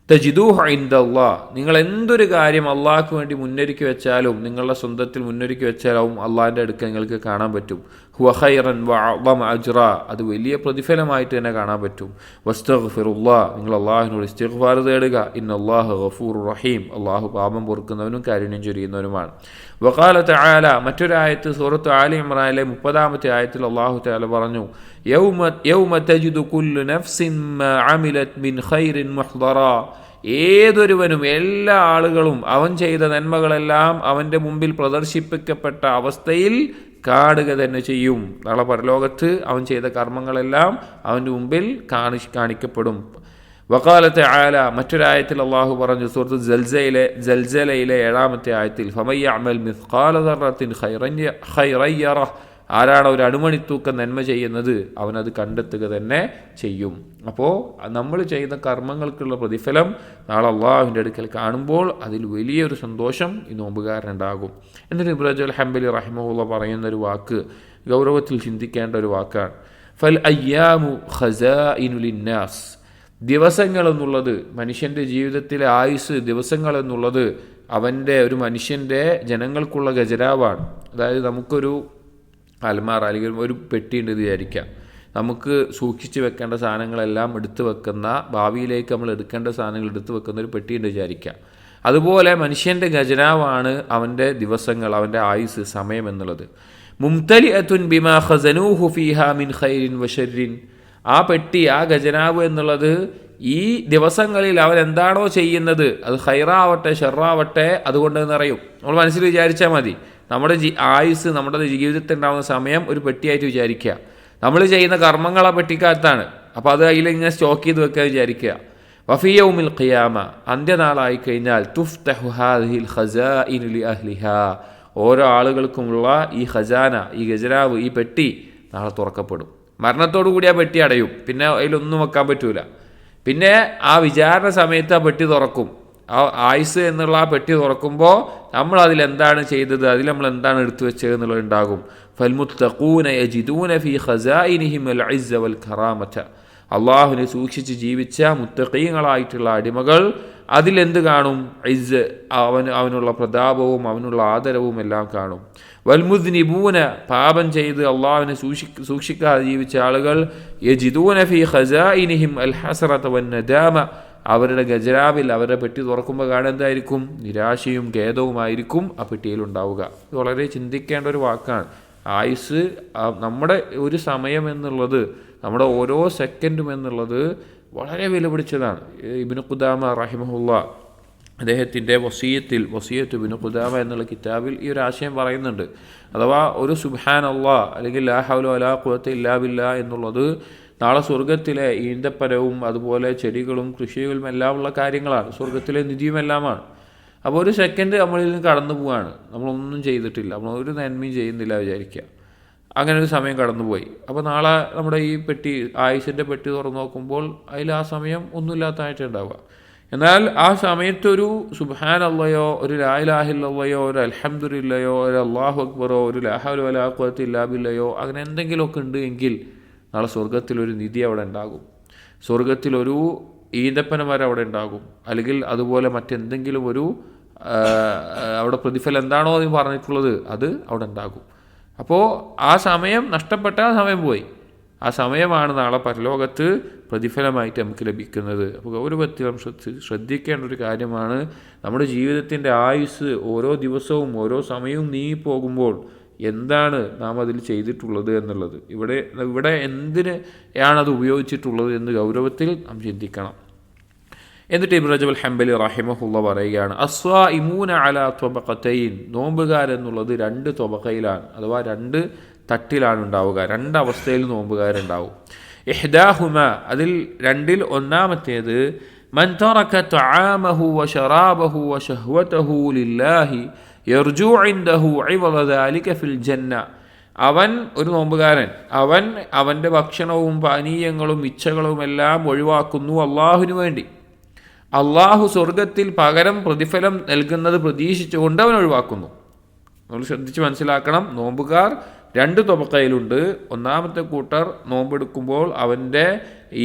[SPEAKER 1] തജിദൂഹു ഇൻദല്ലാഹ്. നിങ്ങൾ എന്തൊരു കാര്യം അള്ളാഹ്ക്ക് വേണ്ടി മുന്നൊരുക്കി വെച്ചാലും, നിങ്ങളുടെ സ്വന്തത്തിൽ മുന്നൊരുക്കി വെച്ചാലും അള്ളാഹിൻ്റെ അടുക്കൽ നിങ്ങൾക്ക് കാണാൻ പറ്റും. ഹുവ ഖൈറൻ വഅഅ്ളമ അജ്റ, അത് വലിയ പ്രതിഫലമായിട്ട് തന്നെ കാണാൻ പറ്റും. വസ്തഗ്ഫിറുല്ലാഹ്, നിങ്ങൾ അള്ളാഹുവിനോട് ഇസ്തിഗ്ഫാർ തേടുക. ഇന്നല്ലാഹ ഗഫൂറുർ റഹീം, അള്ളാഹു പാപം പൊറുക്കുന്നവനും കാരുണ്യം ചൊരിയുന്നവനുമാണ്. വഖാല തആല, മറ്റൊരായത്ത് സൂറത്ത് ആലി ഇംറാനിലെ 30-ാമത്തെ ആയത്തിൽ അള്ളാഹു തആല പറഞ്ഞു, യൗമ തജിദു കുല്ലു നഫ്സിൻ മാ അമിലത് മിൻ ഖൈറിൻ മുഹ്ദറ. ഏതൊരുവനും, എല്ലാ ആളുകളും അവൻ ചെയ്ത നന്മകളെല്ലാം അവൻ്റെ മുമ്പിൽ പ്രദർശിപ്പിക്കപ്പെട്ട അവസ്ഥയിൽ കാണുക തന്നെ ചെയ്യും. നാളെ പരലോകത്ത് അവൻ ചെയ്ത കർമ്മങ്ങളെല്ലാം അവൻ്റെ മുമ്പിൽ കാണിക്കപ്പെടും. വഖാല തആല, മറ്റൊരായത്തിൽ അള്ളാഹു പറഞ്ഞു സൂറത്ത് സൽസലയിലെ 7-ാമത്തെ ആയത്തിൽ, ഫമൻ യഅമൽ മിസ്ഖാല ദർറത്തിൻ ഖൈറൻ യറഹ്. ആരാണ് ഒരു അണുമണിത്തൂക്കം നന്മ ചെയ്യുന്നത് അവനത് കണ്ടെത്തുക തന്നെ ചെയ്യും. അപ്പോൾ നമ്മൾ ചെയ്യുന്ന കർമ്മങ്ങൾക്കുള്ള പ്രതിഫലം നാളെ അള്ളാഹുവിൻ്റെ അടുക്കൽ കാണുമ്പോൾ അതിൽ വലിയൊരു സന്തോഷം ഈ നോമ്പുകാരനുണ്ടാകും. എന്നിട്ട് ഇബ്നു റജബ് ഹംബലി റഹിമഹുല്ലാഹ് പറയുന്നൊരു വാക്ക് ഗൗരവത്തിൽ ചിന്തിക്കേണ്ട ഒരു വാക്കാണ്. ഫൽ അയ്യാമു ഖസാഇനു ലിന്നാസ്. ദിവസങ്ങൾ എന്നുള്ളത്, മനുഷ്യൻ്റെ ജീവിതത്തിലെ ആയുസ്, ദിവസങ്ങൾ എന്നുള്ളത് ഒരു മനുഷ്യൻ്റെ ജനങ്ങൾക്കുള്ള ഖജനാവാണ്. അതായത് നമുക്കൊരു അൽമാറ അല്ലെങ്കിൽ ഒരു പെട്ടിയുണ്ട് വിചാരിക്കാം. നമുക്ക് സൂക്ഷിച്ച് വെക്കേണ്ട സാധനങ്ങളെല്ലാം എടുത്തു വെക്കുന്ന, ഭാവിയിലേക്ക് നമ്മൾ എടുക്കേണ്ട സാധനങ്ങൾ എടുത്തു വെക്കുന്ന ഒരു പെട്ടിയുണ്ട് വിചാരിക്കാം. അതുപോലെ മനുഷ്യൻ്റെ ഖജനാവാണ് അവൻ്റെ ദിവസങ്ങൾ, അവൻ്റെ ആയുസ്, സമയം എന്നുള്ളത്. മുംതലിഅത്തുൻ ബിമാ ഖസനൂഹു ഫീഹാ മിൻ ഖൈരിൻ വശർരിൻ. ആ പെട്ടി, ആ ഖജനാവ് എന്നുള്ളത് ഈ ദിവസങ്ങളിൽ അവൻ എന്താണോ ചെയ്യുന്നത്, അത് ഖൈറാവട്ടെ ഷർറാവട്ടെ, അതുകൊണ്ട് നിറയും. നമ്മൾ മനസ്സിൽ വിചാരിച്ചാൽ മതി. നമ്മുടെ ആയുസ്, നമ്മുടെ ജീവിതത്തിൽ ഉണ്ടാകുന്ന സമയം ഒരു പെട്ടിയായിട്ട് വിചാരിക്കുക. നമ്മൾ ചെയ്യുന്ന കർമ്മങ്ങൾ ആ പെട്ടിക്കകത്താണ്. അപ്പോൾ അത് അതിലിങ്ങനെ സ്റ്റോക്ക് ചെയ്ത് വെക്കാൻ വിചാരിക്കുക. വഫീ യൗമിൽ ഖിയാമ, അന്ത്യനാളായി കഴിഞ്ഞാൽ തുഫ്തഹു ഹാദിഹിൽ ഖസാഇനു ലി അഹ്ലിഹാ. ഓരോ ആളുകൾക്കുമുള്ള ഈ ഖജാന, ഈ ഖജനാവ്, ഈ പെട്ടി നാളെ തുറക്കപ്പെടും. മരണത്തോടു കൂടി ആ പെട്ടി അടയും. പിന്നെ അതിലൊന്നും വെക്കാൻ പറ്റൂല. പിന്നെ ആ വിചാരണ സമയത്ത് ആ പെട്ടി തുറക്കും. ആ ആയുസ് എന്നുള്ള ആ പെട്ടി തുറക്കുമ്പോൾ നമ്മൾ അതിലെന്താണ് ചെയ്തത്, അതിൽ നമ്മൾ എന്താണ് എടുത്തു വെച്ചത് എന്നുള്ളത് ഉണ്ടാകും. ഫൽമുത്തഖൂന യജിദൂന ഫീ ഖസാഇനിഹിൽ ഇസ്സ വൽ കറാമത. അള്ളാഹുവിനെ സൂക്ഷിച്ച് ജീവിച്ച മുത്തഖീങ്ങളായിട്ടുള്ള അടിമകൾ അതിലെന്ത് കാണും? ഇസ്സ്, അവനുള്ള പ്രതാപവും അവനുള്ള ആദരവും എല്ലാം കാണും. വൽമുദ്നിബൂന, പാപം ചെയ്ത് അള്ളാഹുവിനെ സൂക്ഷിക്കാതെ ജീവിച്ച ആളുകൾ യജിദൂന ഫീ ഖസാഇനിഹിം അൽ ഹസ്റത വൻ നദാമ. അവരുടെ ഖജനാവിൽ, അവരുടെ പെട്ടി തുറക്കുമ്പോൾ കാണാൻ എന്തായിരിക്കും? നിരാശയും ഖേദവുമായിരിക്കും ആ പെട്ടിയിൽ ഉണ്ടാവുക. ഇത് വളരെ ചിന്തിക്കേണ്ട ഒരു വാക്കാണ്. ആയുസ്, നമ്മുടെ ഒരു സമയം എന്നുള്ളത്, നമ്മുടെ ഓരോ സെക്കൻഡും എന്നുള്ളത് വളരെ വിലപിടിച്ചതാണ്. ഇബ്നു ഖുദാമ റഹിമഹുല്ലാഹ് അദ്ദേഹത്തിൻ്റെ വസിയത്ത് ഇബ്നു ഖുദാമ എന്നുള്ള കിതാബിൽ ഈ ഒരു ആശയം പറയുന്നുണ്ട്. അഥവാ ഒരു സുബ്ഹാനല്ലാഹ് അല്ലെങ്കിൽ ലാ ഹൗല വലാ ഖുവത ഇല്ലാ ബില്ലാ എന്നുള്ളത് നാളെ സ്വർഗത്തിലെ ഈന്തപ്പനവും അതുപോലെ ചെടികളും കൃഷികളും എല്ലാം ഉള്ള കാര്യങ്ങളാണ്. സ്വർഗത്തിലെ നിധിയുമെല്ലാമാണ്. അപ്പോൾ ഒരു സെക്കൻഡ് നമ്മളിൽ നിന്ന് കടന്നു പോവുകയാണ്. നമ്മളൊന്നും ചെയ്തിട്ടില്ല, നമ്മൾ ഒരു നന്മയും ചെയ്യുന്നില്ല വിചാരിക്കുക. അങ്ങനെ ഒരു സമയം കടന്നുപോയി. അപ്പോൾ നാളെ നമ്മുടെ ഈ പെട്ടി, ആയുസിൻ്റെ പെട്ടി തുറന്നു നോക്കുമ്പോൾ അതിൽ ആ സമയം ഒന്നുമില്ലാത്തതായിട്ട് ഉണ്ടാവുക. എന്നാൽ ആ സമയത്തൊരു സുബ്ഹാനല്ലാഹയോ, ഒരു ലാ ഇലാഹ ഇല്ലല്ലാഹയോ, ഒരു അൽഹംദുലില്ലയോ, ഒരു അല്ലാഹു അക്ബറോ, ഒരു ലാ ഹൗല വലാ ഖുവത ഇല്ലാ ബില്ലയോ, അങ്ങനെ എന്തെങ്കിലുമൊക്കെ ഉണ്ട് എങ്കിൽ നാളെ സ്വർഗത്തിലൊരു നിധി അവിടെ ഉണ്ടാകും. സ്വർഗത്തിലൊരു ഈന്തപ്പന മരം അവിടെ ഉണ്ടാകും. അല്ലെങ്കിൽ അതുപോലെ മറ്റെന്തെങ്കിലും ഒരു അവിടെ പ്രതിഫലം എന്താണോ എന്ന് പറഞ്ഞിട്ടുള്ളത് അത് അവിടെ ഉണ്ടാകും. അപ്പോൾ ആ സമയം നഷ്ടപ്പെട്ട ആ സമയം പോയി. ആ സമയമാണ് നാളെ പരലോകത്ത് പ്രതിഫലമായിട്ട് നമുക്ക് ലഭിക്കുന്നത്. അപ്പോൾ ഗൗരവത്തിൽ ശ്രദ്ധിക്കേണ്ട ഒരു കാര്യമാണ്, നമ്മുടെ ജീവിതത്തിൻ്റെ ആയുസ് ഓരോ ദിവസവും ഓരോ സമയവും നീങ്ങിപ്പോകുമ്പോൾ എന്താണ് നാം അതിൽ ചെയ്തിട്ടുള്ളത് എന്നുള്ളത്, ഇവിടെ എന്തിനാണത് ഉപയോഗിച്ചിട്ടുള്ളത് എന്ന് ഗൗരവത്തിൽ നാം ചിന്തിക്കണം. എന്നിട്ട് ഇബ്നു റജബ് ഹംബലി റഹിമഹുല്ലാഹ് പറയുകയാണ്, അസ്വാഇമൂന അലാ ത്വബഖതൈൻ. നോമ്പുകാരെന്നുള്ളത് 2 ത്വബഖയിലാണ്, അഥവാ 2 തട്ടിലാണ് ഉണ്ടാവുക. 2 അവസ്ഥയിൽ നോമ്പുകാരുണ്ടാവും. ഇഹ്ദാഹുമ, അതിൽ 2-ൽ ഒന്നാമത്തേത് മൻ തറക തആമഹു വശറാബഹു വശഹ്വതഹു ലില്ലാഹി യർജു ഇൻദഹു ഇവദ ദാലിക ഫിൽ ജന്ന. അവൻ ഒരു നോമ്പുകാരൻ, അവൻ അവൻ്റെ ഭക്ഷണവും പാനീയങ്ങളും ഇച്ഛകളും എല്ലാം ഒഴിവാക്കുന്നു അള്ളാഹുവിന് വേണ്ടി. അള്ളാഹു സ്വർഗത്തിൽ പകരം പ്രതിഫലം നൽകുന്നത് പ്രതീക്ഷിച്ചുകൊണ്ട് അവൻ ഒഴിവാക്കുന്നു. നമ്മൾ ശ്രദ്ധിച്ച് മനസ്സിലാക്കണം, നോമ്പുകാർ രണ്ട് തൊബക്കയിലുണ്ട്. ഒന്നാമത്തെ കൂട്ടർ നോമ്പെടുക്കുമ്പോൾ അവൻ്റെ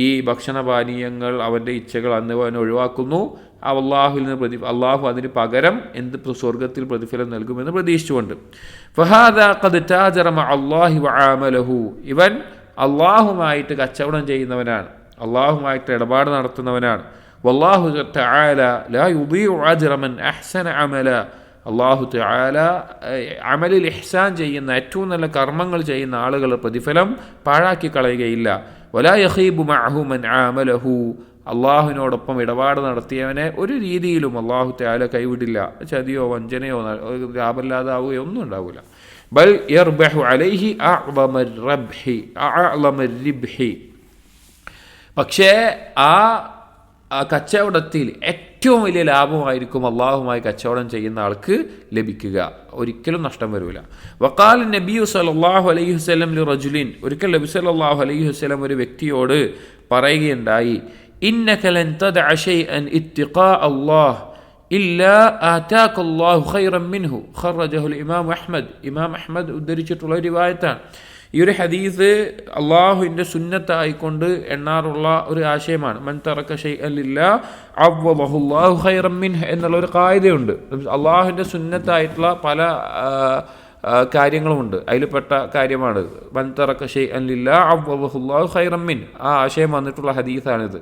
[SPEAKER 1] ഈ ഭക്ഷണപാനീയങ്ങൾ, അവൻ്റെ ഇച്ഛകൾ എന്നിവ അവൻ ഒഴിവാക്കുന്നു. അള്ളാഹുവിൽ നിന്ന് അള്ളാഹു അതിന് പകരം എന്ത് സ്വർഗത്തിൽ പ്രതിഫലം നൽകുമെന്ന് പ്രതീക്ഷിച്ചുകൊണ്ട്. ഫഹാദാ ഖദ് താജറ മഅ അല്ലാഹി വആമലഹു. ഇവൻ അള്ളാഹുമായിട്ട് കച്ചവടം ചെയ്യുന്നവനാണ്, അള്ളാഹുമായിട്ട് ഇടപാട് നടത്തുന്നവനാണ്. വല്ലാഹു തആല ലാ യുദീഉ അജ്റ മൻ അഹ്സന അമല. അള്ളാഹു തആല അമലിൽ ഇഹ്സാൻ ചെയ്യുന്ന, ഏറ്റവും നല്ല കർമ്മങ്ങൾ ചെയ്യുന്ന ആളുകളുടെ പ്രതിഫലം പാഴാക്കി കളയുകയില്ല. വലാ യഖീബു മഅഹു മൻ ആമലഹു. അള്ളാഹുവിനോടൊപ്പം ഇടപാട് നടത്തിയവനെ ഒരു രീതിയിലും അള്ളാഹു തആല കൈവിടില്ല. ചതിയോ വഞ്ചനയോ ലാഭമില്ലാതാവുകയോ ഒന്നും ഉണ്ടാവില്ല. ബൽ യർബഹു അലൈഹി അഅ്ളമർ റിബ്ഹി. പക്ഷേ ആ കച്ചവടത്തിൽ ഏറ്റവും വലിയ ലാഭമായിരിക്കും അള്ളാഹുമായി കച്ചവടം ചെയ്യുന്ന ആൾക്ക് ലഭിക്കുക. ഒരിക്കലും നഷ്ടം വരില്ല. വഖാല നബി സല്ലല്ലാഹു അലൈഹി വസല്ലം ലിറജുലിൻ. ഒരിക്കൽ നബി സല്ലല്ലാഹു അലൈഹി വസല്ലം ഒരു വ്യക്തിയോട് പറയുകയുണ്ടായി, ഇന്നക ലൻ തദഅ ശൈഅൻ ഇത്തിഖാ അല്ലാഹ് ഇല്ലാ ആതാക അല്ലാഹു ഖൈറൻ മിൻഹു. ഖറജഹു ഇമാം അഹ്മദ്. ഇമാം അഹ്മദ് ഉദ്ധരിച്ചിട്ടുള്ള ഒരു റിവായത്താണ്. ഈ ഒരു ഹദീസ് അള്ളാഹുവിൻ്റെ സുന്നത്തായിക്കൊണ്ട് എണ്ണാറുള്ള ഒരു ആശയമാണ്. മൻ തറക ശൈഅൻ ലില്ലാഹ് അവ്വദഹു അല്ലാഹു ഖൈറൻ മിൻഹു എന്നുള്ള ഒരു ഖായിദയുണ്ട്. അള്ളാഹുവിൻ്റെ സുന്നത്തായിട്ടുള്ള പല കാര്യങ്ങളുമുണ്ട്, അതിൽപ്പെട്ട കാര്യമാണ് മൻ തറക ശൈഅൻ ലില്ലാഹി അവ്വദഹു അല്ലാഹു ഖൈറൻ മിൻ. ആ ആശയം വന്നിട്ടുള്ള ഹദീസാണിത്.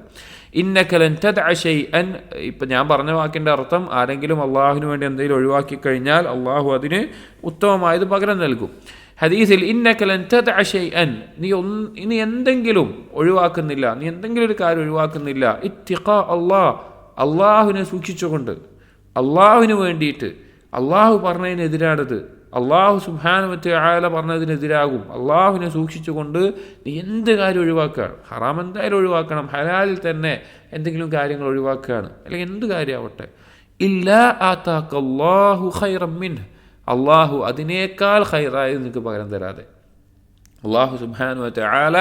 [SPEAKER 1] ഇന്നക ലൻ തദഅ ശൈഅൻ. ഇപ്പം ഞാൻ പറഞ്ഞ വാക്കിൻ്റെ അർത്ഥം, ആരെങ്കിലും അള്ളാഹുവിന് വേണ്ടി എന്തെങ്കിലും ഒഴിവാക്കി കഴിഞ്ഞാൽ അള്ളാഹു അതിന് ഉത്തമമായത് പകരം നൽകും. ഹദീസിൽ ഇന്നക ലൻ തദഅ ശൈഅൻ, നീ എന്തെങ്കിലും ഒഴിവാക്കുന്നില്ല, നീ എന്തെങ്കിലും ഒരു കാര്യം ഒഴിവാക്കുന്നില്ല, ഇത്തിഖാ അല്ലാഹ്, അള്ളാഹുവിനെ സൂക്ഷിച്ചുകൊണ്ട്, അള്ളാഹുവിന് വേണ്ടിയിട്ട്. അള്ളാഹു പറഞ്ഞതിനെതിരാണത്, അള്ളാഹു സുബ്ഹാനഹു വ തആല പറഞ്ഞതിനെതിരാകും. അള്ളാഹുവിനെ സൂക്ഷിച്ചുകൊണ്ട് നീ എന്ത് കാര്യം ഒഴിവാക്കുകയാണ്, ഹറാം എന്തായാലും ഒഴിവാക്കണം, ഹലാലിൽ തന്നെ എന്തെങ്കിലും കാര്യങ്ങൾ ഒഴിവാക്കുകയാണ്, അല്ലെങ്കിൽ എന്ത് കാര്യമാവട്ടെ, ഇല്ലാ ആതാക അല്ലാഹു ഖൈറൻ മിൻഹു, അള്ളാഹു അതിനേക്കാൾ ഖൈറായത് നിനക്ക് പകരം തരാതെ. അള്ളാഹു സുബ്ഹാനഹു വ തആല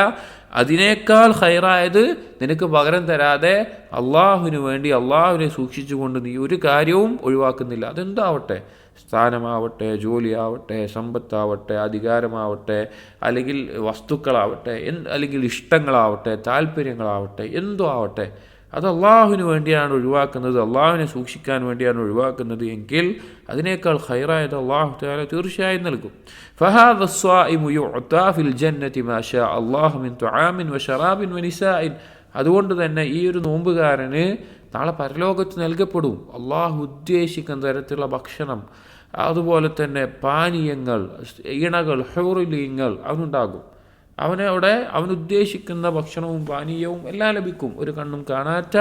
[SPEAKER 1] അതിനേക്കാൾ ഖൈറായത് നിനക്ക് പകരം തരാതെ അള്ളാഹുവിന് വേണ്ടി അള്ളാഹുവിനെ സൂക്ഷിച്ചുകൊണ്ട് നീ ഒരു കാര്യവും ഒഴിവാക്കുന്നില്ല. അതെന്താവട്ടെ, സ്ഥാനമാവട്ടെ, ജോലിയാവട്ടെ, സമ്പത്താവട്ടെ, അധികാരമാവട്ടെ, അല്ലെങ്കിൽ വസ്തുക്കളാവട്ടെ, അല്ലെങ്കിൽ ഇഷ്ടങ്ങളാവട്ടെ, താല്പര്യങ്ങളാവട്ടെ, എന്തോ ആവട്ടെ, അത് അള്ളാഹുവിന് വേണ്ടിയാണ് ഒഴിവാക്കുന്നത്, അള്ളാഹുവിനെ സൂക്ഷിക്കാൻ വേണ്ടിയാണ് ഒഴിവാക്കുന്നത് എങ്കിൽ അതിനേക്കാൾ ഖൈറായത് അള്ളാഹു തആല തീർച്ചയായും നൽകും. ഫഹാദ സ്വാഇമു യുഅതാ ഫിൽ ജന്നതി മാ ശാ അല്ലാഹു മിൻ തുആമിൻ വശറാബിൻ വനിസാഇൻ. അതുകൊണ്ട് തന്നെ ഈ ഒരു നോമ്പുകാരന് നാളെ പരലോകത്ത് നൽകപ്പെടും അള്ളാഹു ഉദ്ദേശിക്കുന്ന തരത്തിലുള്ള ഭക്ഷണം, അതുപോലെ തന്നെ പാനീയങ്ങൾ, ഇണകൾ, ഹൂറുലീങ്ങൾ അവനുണ്ടാകും. അവൻ ഉദ്ദേശിക്കുന്ന ഭക്ഷണവും പാനീയവും എല്ലാം ലഭിക്കും. ഒരു കണ്ണും കാണാത്ത,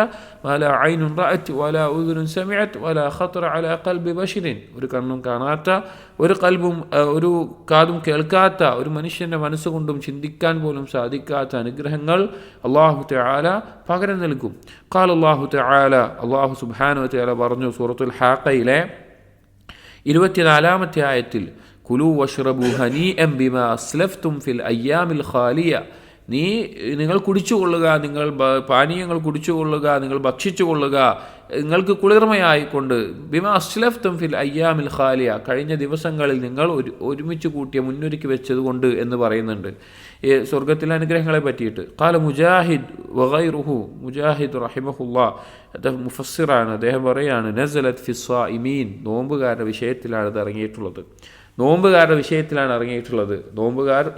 [SPEAKER 1] വലാ ഐനുൻ റഅത് വലാ ഉദുനുൻ സമിഅത് വലാ ഖത്തറ അലാ ഖൽബി ബശരിൻ, ഒരു കണ്ണും കാണാത്ത, ഒരു കാതും കേൾക്കാത്ത, ഒരു മനുഷ്യൻ്റെ മനസ്സുകൊണ്ടും ചിന്തിക്കാൻ പോലും സാധിക്കാത്ത അനുഗ്രഹങ്ങൾ അല്ലാഹു തആല പകരം നൽകും. ഖാല അല്ലാഹു തആല, അല്ലാഹു സുബ്ഹാനഹു വ തആല പറഞ്ഞു സൂറത്തുൽ ഹാഖയിലെ 24-ാമത്തെ ആയത്തിൽ, കുലു വഷ്റബു ഹനീഅൻ ബിമാ അസ്ലഫ്തും ഫിൽ അയ്യാമിൽ ഖാലിയ. നിങ്ങൾ കുടിച്ചുകൊള്ളുക, നിങ്ങൾ പാനീയങ്ങൾ കുടിച്ചുകൊള്ളുക, നിങ്ങൾ ഭക്ഷിച്ചുകൊള്ളുക, നിങ്ങൾക്ക് കുളിർമയായിക്കൊണ്ട്, ബിമാ അസ്ലഫ്തും ഫിൽ അയ്യാമിൽ ഖാലിയ, കഴിഞ്ഞ ദിവസങ്ങളിൽ നിങ്ങൾ ഒരുമിച്ച് കൂട്ടിയ, മുന്നൊരുക്കി വെച്ചതുകൊണ്ട് എന്ന് പറയുന്നുണ്ട് സ്വർഗത്തിലെ അനുഗ്രഹങ്ങളെ പറ്റിയിട്ട്. ഖാല മുജാഹിദ് വഗൈറുഹു, മുജാഹിദ് റഹിമഹുല്ലാഹ് അദ്ദേഹം മുഫസ്സിറാണ്, അദ്ദേഹം പറയാണ്, നസലത് ഫി സ്വാഇമീൻ, നോമ്പുകാരുടെ വിഷയത്തിലാണ് ഇത് ഇറങ്ങിയിട്ടുള്ളത്. നോമ്പുകാർ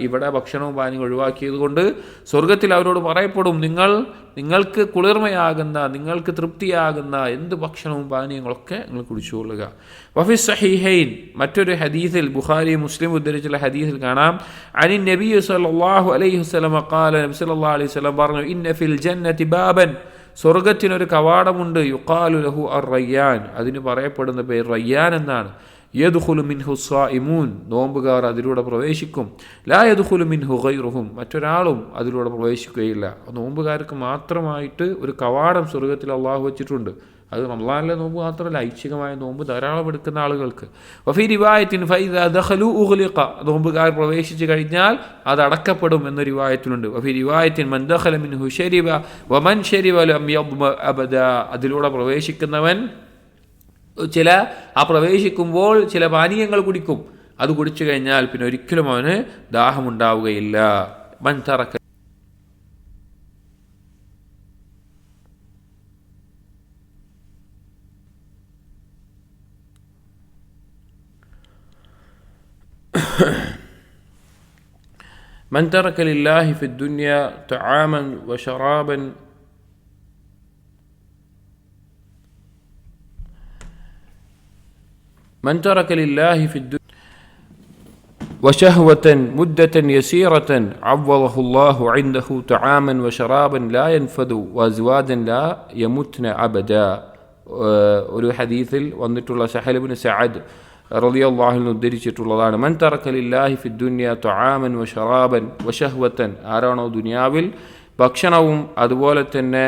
[SPEAKER 1] ഇവിടെ ഭക്ഷണവും പാനീയവും ഒഴിവാക്കിയത് കൊണ്ട് സ്വർഗത്തിൽ അവരോട് പറയപ്പെടും, നിങ്ങൾക്ക് കുളിർമയാകുന്ന, നിങ്ങൾക്ക് തൃപ്തിയാകുന്ന എന്ത് ഭക്ഷണവും പാനീയങ്ങളൊക്കെ നിങ്ങൾ കുടിച്ചുകൊള്ളുക. വഫി സഹീഹൈൻ, മറ്റൊരു ഹദീസിൽ, ബുഖാരി മുസ്ലിം ഉദ്ധരിച്ചുള്ള ഹദീസിൽ കാണാം, അനി നബി സല്ലല്ലാഹു അലൈഹി വസല്ലം ഖാല, നബി സല്ലല്ലാഹു അലൈഹി വസല്ലം പറഞ്ഞു, ഇന്ന ഫിൽ ജന്നതി ബാബൻ, സ്വർഗത്തിനൊരു കവാടമുണ്ട്, യുഖാലു ലഹു അർ റയ്യാൻ, അതിന് പറയപ്പെടുന്ന പേര് റയ്യാൻ എന്നാണ്. യദ്ഖുലു മിൻഹു സ്വായിമൂൻ, നോമ്പുകാർ അതിലൂടെ പ്രവേശിക്കും. ലാ യദ്ഖുലു മിൻഹു ഗൈറുഹും, മറ്റൊരാളും അതിലൂടെ പ്രവേശിക്കുകയില്ല. നോമ്പുകാർക്ക് മാത്രമായിട്ട് ഒരു കവാടം സ്വർഗത്തിൽ അള്ളാഹു വെച്ചിട്ടുണ്ട്. അത് റമളാനിലെ നോമ്പ് മാത്രമല്ല, ഐച്ഛികമായ നോമ്പ് ധാരാളം എടുക്കുന്ന ആളുകൾക്ക്. വഫീ റിവായത്തിൻ ഫൈദാ ദഖലു ഉഗ്ലിഖ, നോമ്പുകാർ പ്രവേശിച്ചു കഴിഞ്ഞാൽ അത് അടക്കപ്പെടും എന്ന റിവായത്തിലുണ്ട്. വഫീ റിവായത്തിൻ മൻ ദഖല മിൻഹു ശരിബ വമൻ ശരിബ ലം യദ്മ അബദ, അതിലൂടെ പ്രവേശിക്കുന്നവൻ പ്രവേശിക്കുമ്പോൾ ചില പാനീയങ്ങൾ കുടിക്കും. അത് കുടിച്ചു കഴിഞ്ഞാൽ പിന്നെ ഒരിക്കലും അവന് ദാഹമുണ്ടാവുകയില്ല. മൻ തറക من ترك لله في الدنيا طعاما وشرابا من ترك لله في الدنيا وشهوة مدة يسيرة عوضه الله عنده طعاما وشرابا لا ينفد وأزواجا لا يمتن أبدا. ഒരു ഹദീസിൽ വന്നിട്ടുള്ള സഹൽ ഇബ്നു സഅദ് റളിയല്ലാഹു അൻഹു ഉദ്ധരിച്ചിട്ടുള്ളതാണ്. മൻ തറക ലില്ലാഹി ഫി ദുനിയ തആമൻ വശറാബൻ വശഹ്വതൻ, ആരാണോ ദുനിയാവിൽ ഭക്ഷണവും അതുപോലെ തന്നെ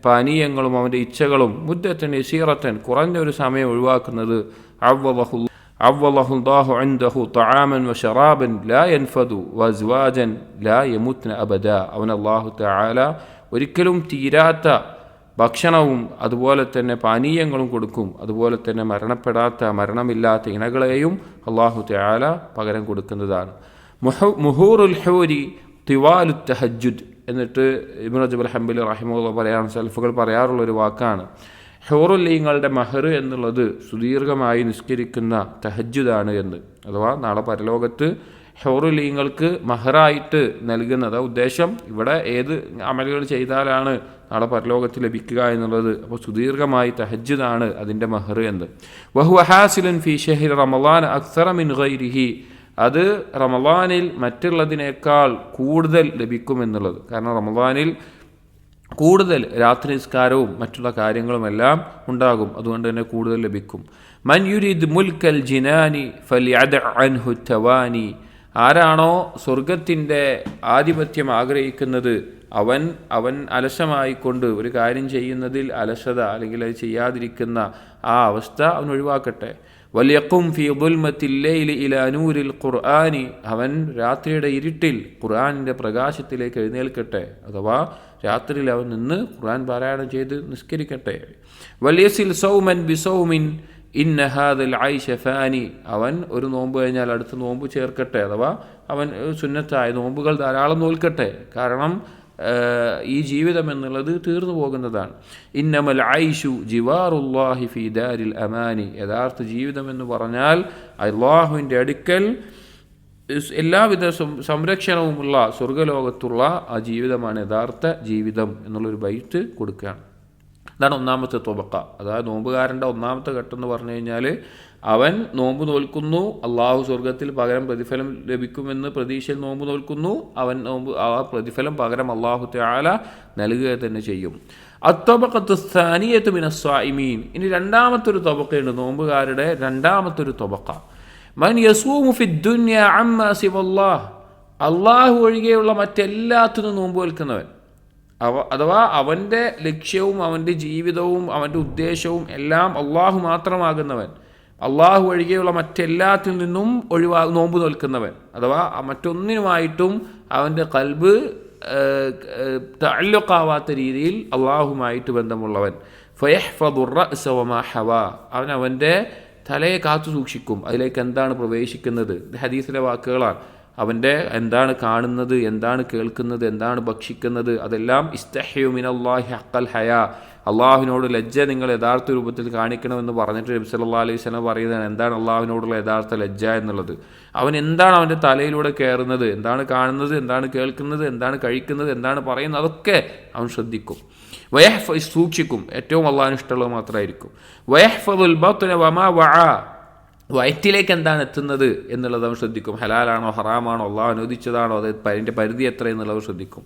[SPEAKER 1] പാനീയങ്ങളും അവൻ്റെ ഇച്ഛകളും മുദ്ദത്തൻ യസീറത്തൻ കുറഞ്ഞ ഒരു സമയം ഒഴിവാക്കുന്നത്, അവ്വലഹുല്ലാഹു ഇൻദഹു തആമൻ വശറാബൻ ലാ യൻഫദു വഅസ്വാജൻ ലാ യമുത്ന അബദ, അവൻ അല്ലാഹു തആല ഒരിക്കലും തീരാത്ത ഭക്ഷണവും അതുപോലെ തന്നെ പാനീയങ്ങളും കൊടുക്കും. അതുപോലെ തന്നെ മരണമില്ലാത്ത ഇണകളെയും അല്ലാഹു തആല പകരം കൊടുക്കുന്നതാണ്. മുഹൂറുൽ ഹൂരി തിവാലു തഹജ്ജുദ് എന്നിട്ട് ഇബ്നു റജബ് അൽ ഹംബലി റഹിമഹുല്ലാഹ് പറയാൻ സൽഫുകൾ പറയാറുള്ളൊരു വാക്കാണ്. ഹൂറുല്ലീങ്ങളുടെ മഹർ എന്നുള്ളത് സുദീർഘമായി നിസ്കരിക്കുന്ന തഹജ്ജുദാണ് എന്ന്. അഥവാ നാളെ പരലോകത്ത് ഹൂറുല്ലീങ്ങൾക്ക് മഹറായിട്ട് നൽകുന്നത്, ഉദ്ദേശം ഇവിടെ ഏത് അമലുകൾ ചെയ്താലാണ് നാളെ പരലോകത്ത് ലഭിക്കുക എന്നുള്ളത്. അപ്പോൾ സുദീർഘമായി തഹജ്ജുദാണ് അതിൻ്റെ മഹർ എന്ന്. വഹുവ ഹാസിലുൻ ഫീ ഷഹ്രി റമളാൻ അക്സറ മിൻ ഗൈരിഹി, അത് റമളാനിൽ മറ്റുള്ളതിനേക്കാൾ കൂടുതൽ ലഭിക്കുമെന്നുള്ളത്. കാരണം റമളാനിൽ കൂടുതൽ രാത്രി നിസ്കാരവും മറ്റുള്ള കാര്യങ്ങളുമെല്ലാം ഉണ്ടാകും, അതുകൊണ്ട് തന്നെ കൂടുതൽ ലഭിക്കും. മൻ യുരിദ് മുൽക്കൽ ജിനാനി ഫലിയദ അൻഹു തവാനി, ആരാണോ സ്വർഗത്തിൻ്റെ ആധിപത്യം ആഗ്രഹിക്കുന്നത് അവൻ അലസമായിക്കൊണ്ട് ഒരു കാര്യം ചെയ്യുന്നതിൽ അലസത അല്ലെങ്കിൽ അത് ചെയ്യാതിരിക്കുന്ന ആ അവസ്ഥ അവൻ ഒഴിവാക്കട്ടെ. വലിയഖും ഫീ ദുൽമത്തിൽ ലൈലി ഇലാ നൂരിൽ ഖുർആനി, അവൻ രാത്രിയുടെ ഇരുട്ടിൽ ഖുർആനിൻ്റെ പ്രകാശത്തിലേക്ക് എഴുന്നേൽക്കട്ടെ, അഥവാ രാത്രിയിൽ അവൻ നിന്ന് ഖുർആൻ പാരായണം ചെയ്ത് നിസ്കരിക്കട്ടെ. വലിയസിൽ സൗമൻ ബിസൗമിൻ ഇന്ന ഹാദൽ ഐശ ഫാനി, അവൻ ഒരു നോമ്പ് കഴിഞ്ഞാൽ അടുത്ത നോമ്പ് ചേർക്കട്ടെ, അഥവാ അവൻ സുന്നത്തായ നോമ്പുകൾ ധാരാളം നോൽക്കട്ടെ. കാരണം ഈ ജീവിതം എന്നുള്ളത് തീർന്നു പോകുന്നതാണ്. ഇന്നമൽ ഐഷു ജിവാറുല്ലാഹി ഫീ ദാരിൽ അമാനി, യഥാർത്ഥ ജീവിതം എന്ന് പറഞ്ഞാൽ അല്ലാഹുവിൻ്റെ അടുക്കൽ എല്ലാവിധ സംരക്ഷണവുമുള്ള സ്വർഗലോകത്തുള്ള ആ ജീവിതമാണ് യഥാർത്ഥ ജീവിതം എന്നുള്ളൊരു ബൈറ്റ് കൊടുക്കുകയാണ്. അതാണ് ഒന്നാമത്തെ തൊബക്ക. അതായത് നോമ്പുകാരൻ്റെ ഒന്നാമത്തെ ഘട്ടം എന്ന് പറഞ്ഞു കഴിഞ്ഞാൽ അവൻ നോമ്പ് നോൽക്കുന്നു, അള്ളാഹു സ്വർഗത്തിൽ പകരം പ്രതിഫലം ലഭിക്കുമെന്ന് പ്രതീക്ഷയിൽ നോമ്പ് നോൽക്കുന്നു, അവൻ ആ പ്രതിഫലം പകരം അള്ളാഹു തആല നൽകുക തന്നെ ചെയ്യും. അത്തൊബക്കത്ത് സ്ഥാനിയത്ത് മിനസ്വായിമീൻ, ഇനി രണ്ടാമത്തൊരു തൊബക്കയുണ്ട്, നോമ്പുകാരുടെ രണ്ടാമത്തൊരു തൊബക്ക. മൻ യസൂമു ഫിദ്ദുനിയ അമ്മാ സിവല്ലാഹ്, അള്ളാഹു ഒഴികെയുള്ള മറ്റെല്ലാത്തിനും നോമ്പ് നോൽക്കുന്നവൻ, അഥവാ അവൻ്റെ ലക്ഷ്യവും അവൻ്റെ ജീവിതവും അവൻ്റെ ഉദ്ദേശവും എല്ലാം അള്ളാഹു മാത്രമാകുന്നവൻ, അള്ളാഹു ഒഴികെയുള്ള മറ്റെല്ലാത്തിൽ നിന്നും നോമ്പ് നോൽക്കുന്നവൻ, അഥവാ മറ്റൊന്നിനുമായിട്ടും അവൻ്റെ ഖൽബ് തഅല്ലുഖാവാത്ത രീതിയിൽ അള്ളാഹുമായിട്ട് ബന്ധമുള്ളവൻ. ഫയഹ്ഫദു റഅസ വമാ ഹവാ, അവൻ അവൻ്റെ തലയെ കാത്തു സൂക്ഷിക്കും, അതിലേക്ക് എന്താണ് പ്രവേശിക്കുന്നത്. ഇത് ഹദീസിലെ വാക്കുകളാണ്. അവൻ്റെ എന്താണ് കാണുന്നത്, എന്താണ് കേൾക്കുന്നത്, എന്താണ് ഭക്ഷിക്കുന്നത്, അതെല്ലാം ഇസ്തഹ്യു മിനല്ലാഹി ഹഖൽ ഹയാ, അള്ളാഹുവിനോട് ലജ്ജ നിങ്ങൾ യഥാർത്ഥ രൂപത്തിൽ കാണിക്കണമെന്ന് പറഞ്ഞിട്ട് നബി സല്ലല്ലാഹു അലൈഹി വസല്ലം പറയുന്നതാണ് എന്താണ് അള്ളാഹുവിനോടുള്ള യഥാർത്ഥ ലജ്ജ എന്നുള്ളത്. അവൻ എന്താണ് അവൻ്റെ തലയിലൂടെ കയറുന്നത്, എന്താണ് കാണുന്നത്, എന്താണ് കേൾക്കുന്നത്, എന്താണ് കഴിക്കുന്നത്, എന്താണ് പറയുന്നത്, അതൊക്കെ അവൻ ശ്രദ്ധിക്കും. സൂക്ഷിക്കും, ഏറ്റവും അള്ളാഹിന് ഇഷ്ടമുള്ളത് മാത്രമായിരിക്കും. വയഹ്ഫദുൽ ബത്ന വമാ വഅ, വയറ്റിലേക്ക് എന്താണ് എത്തുന്നത് എന്നുള്ളത് അവൻ ശ്രദ്ധിക്കും. ഹലാലാണോ ഹറാമാണോ അള്ളാഹു അനുവദിച്ചതാണോ അത് അതിൻ്റെ പരിധി എത്ര എന്നുള്ളത് ശ്രദ്ധിക്കും.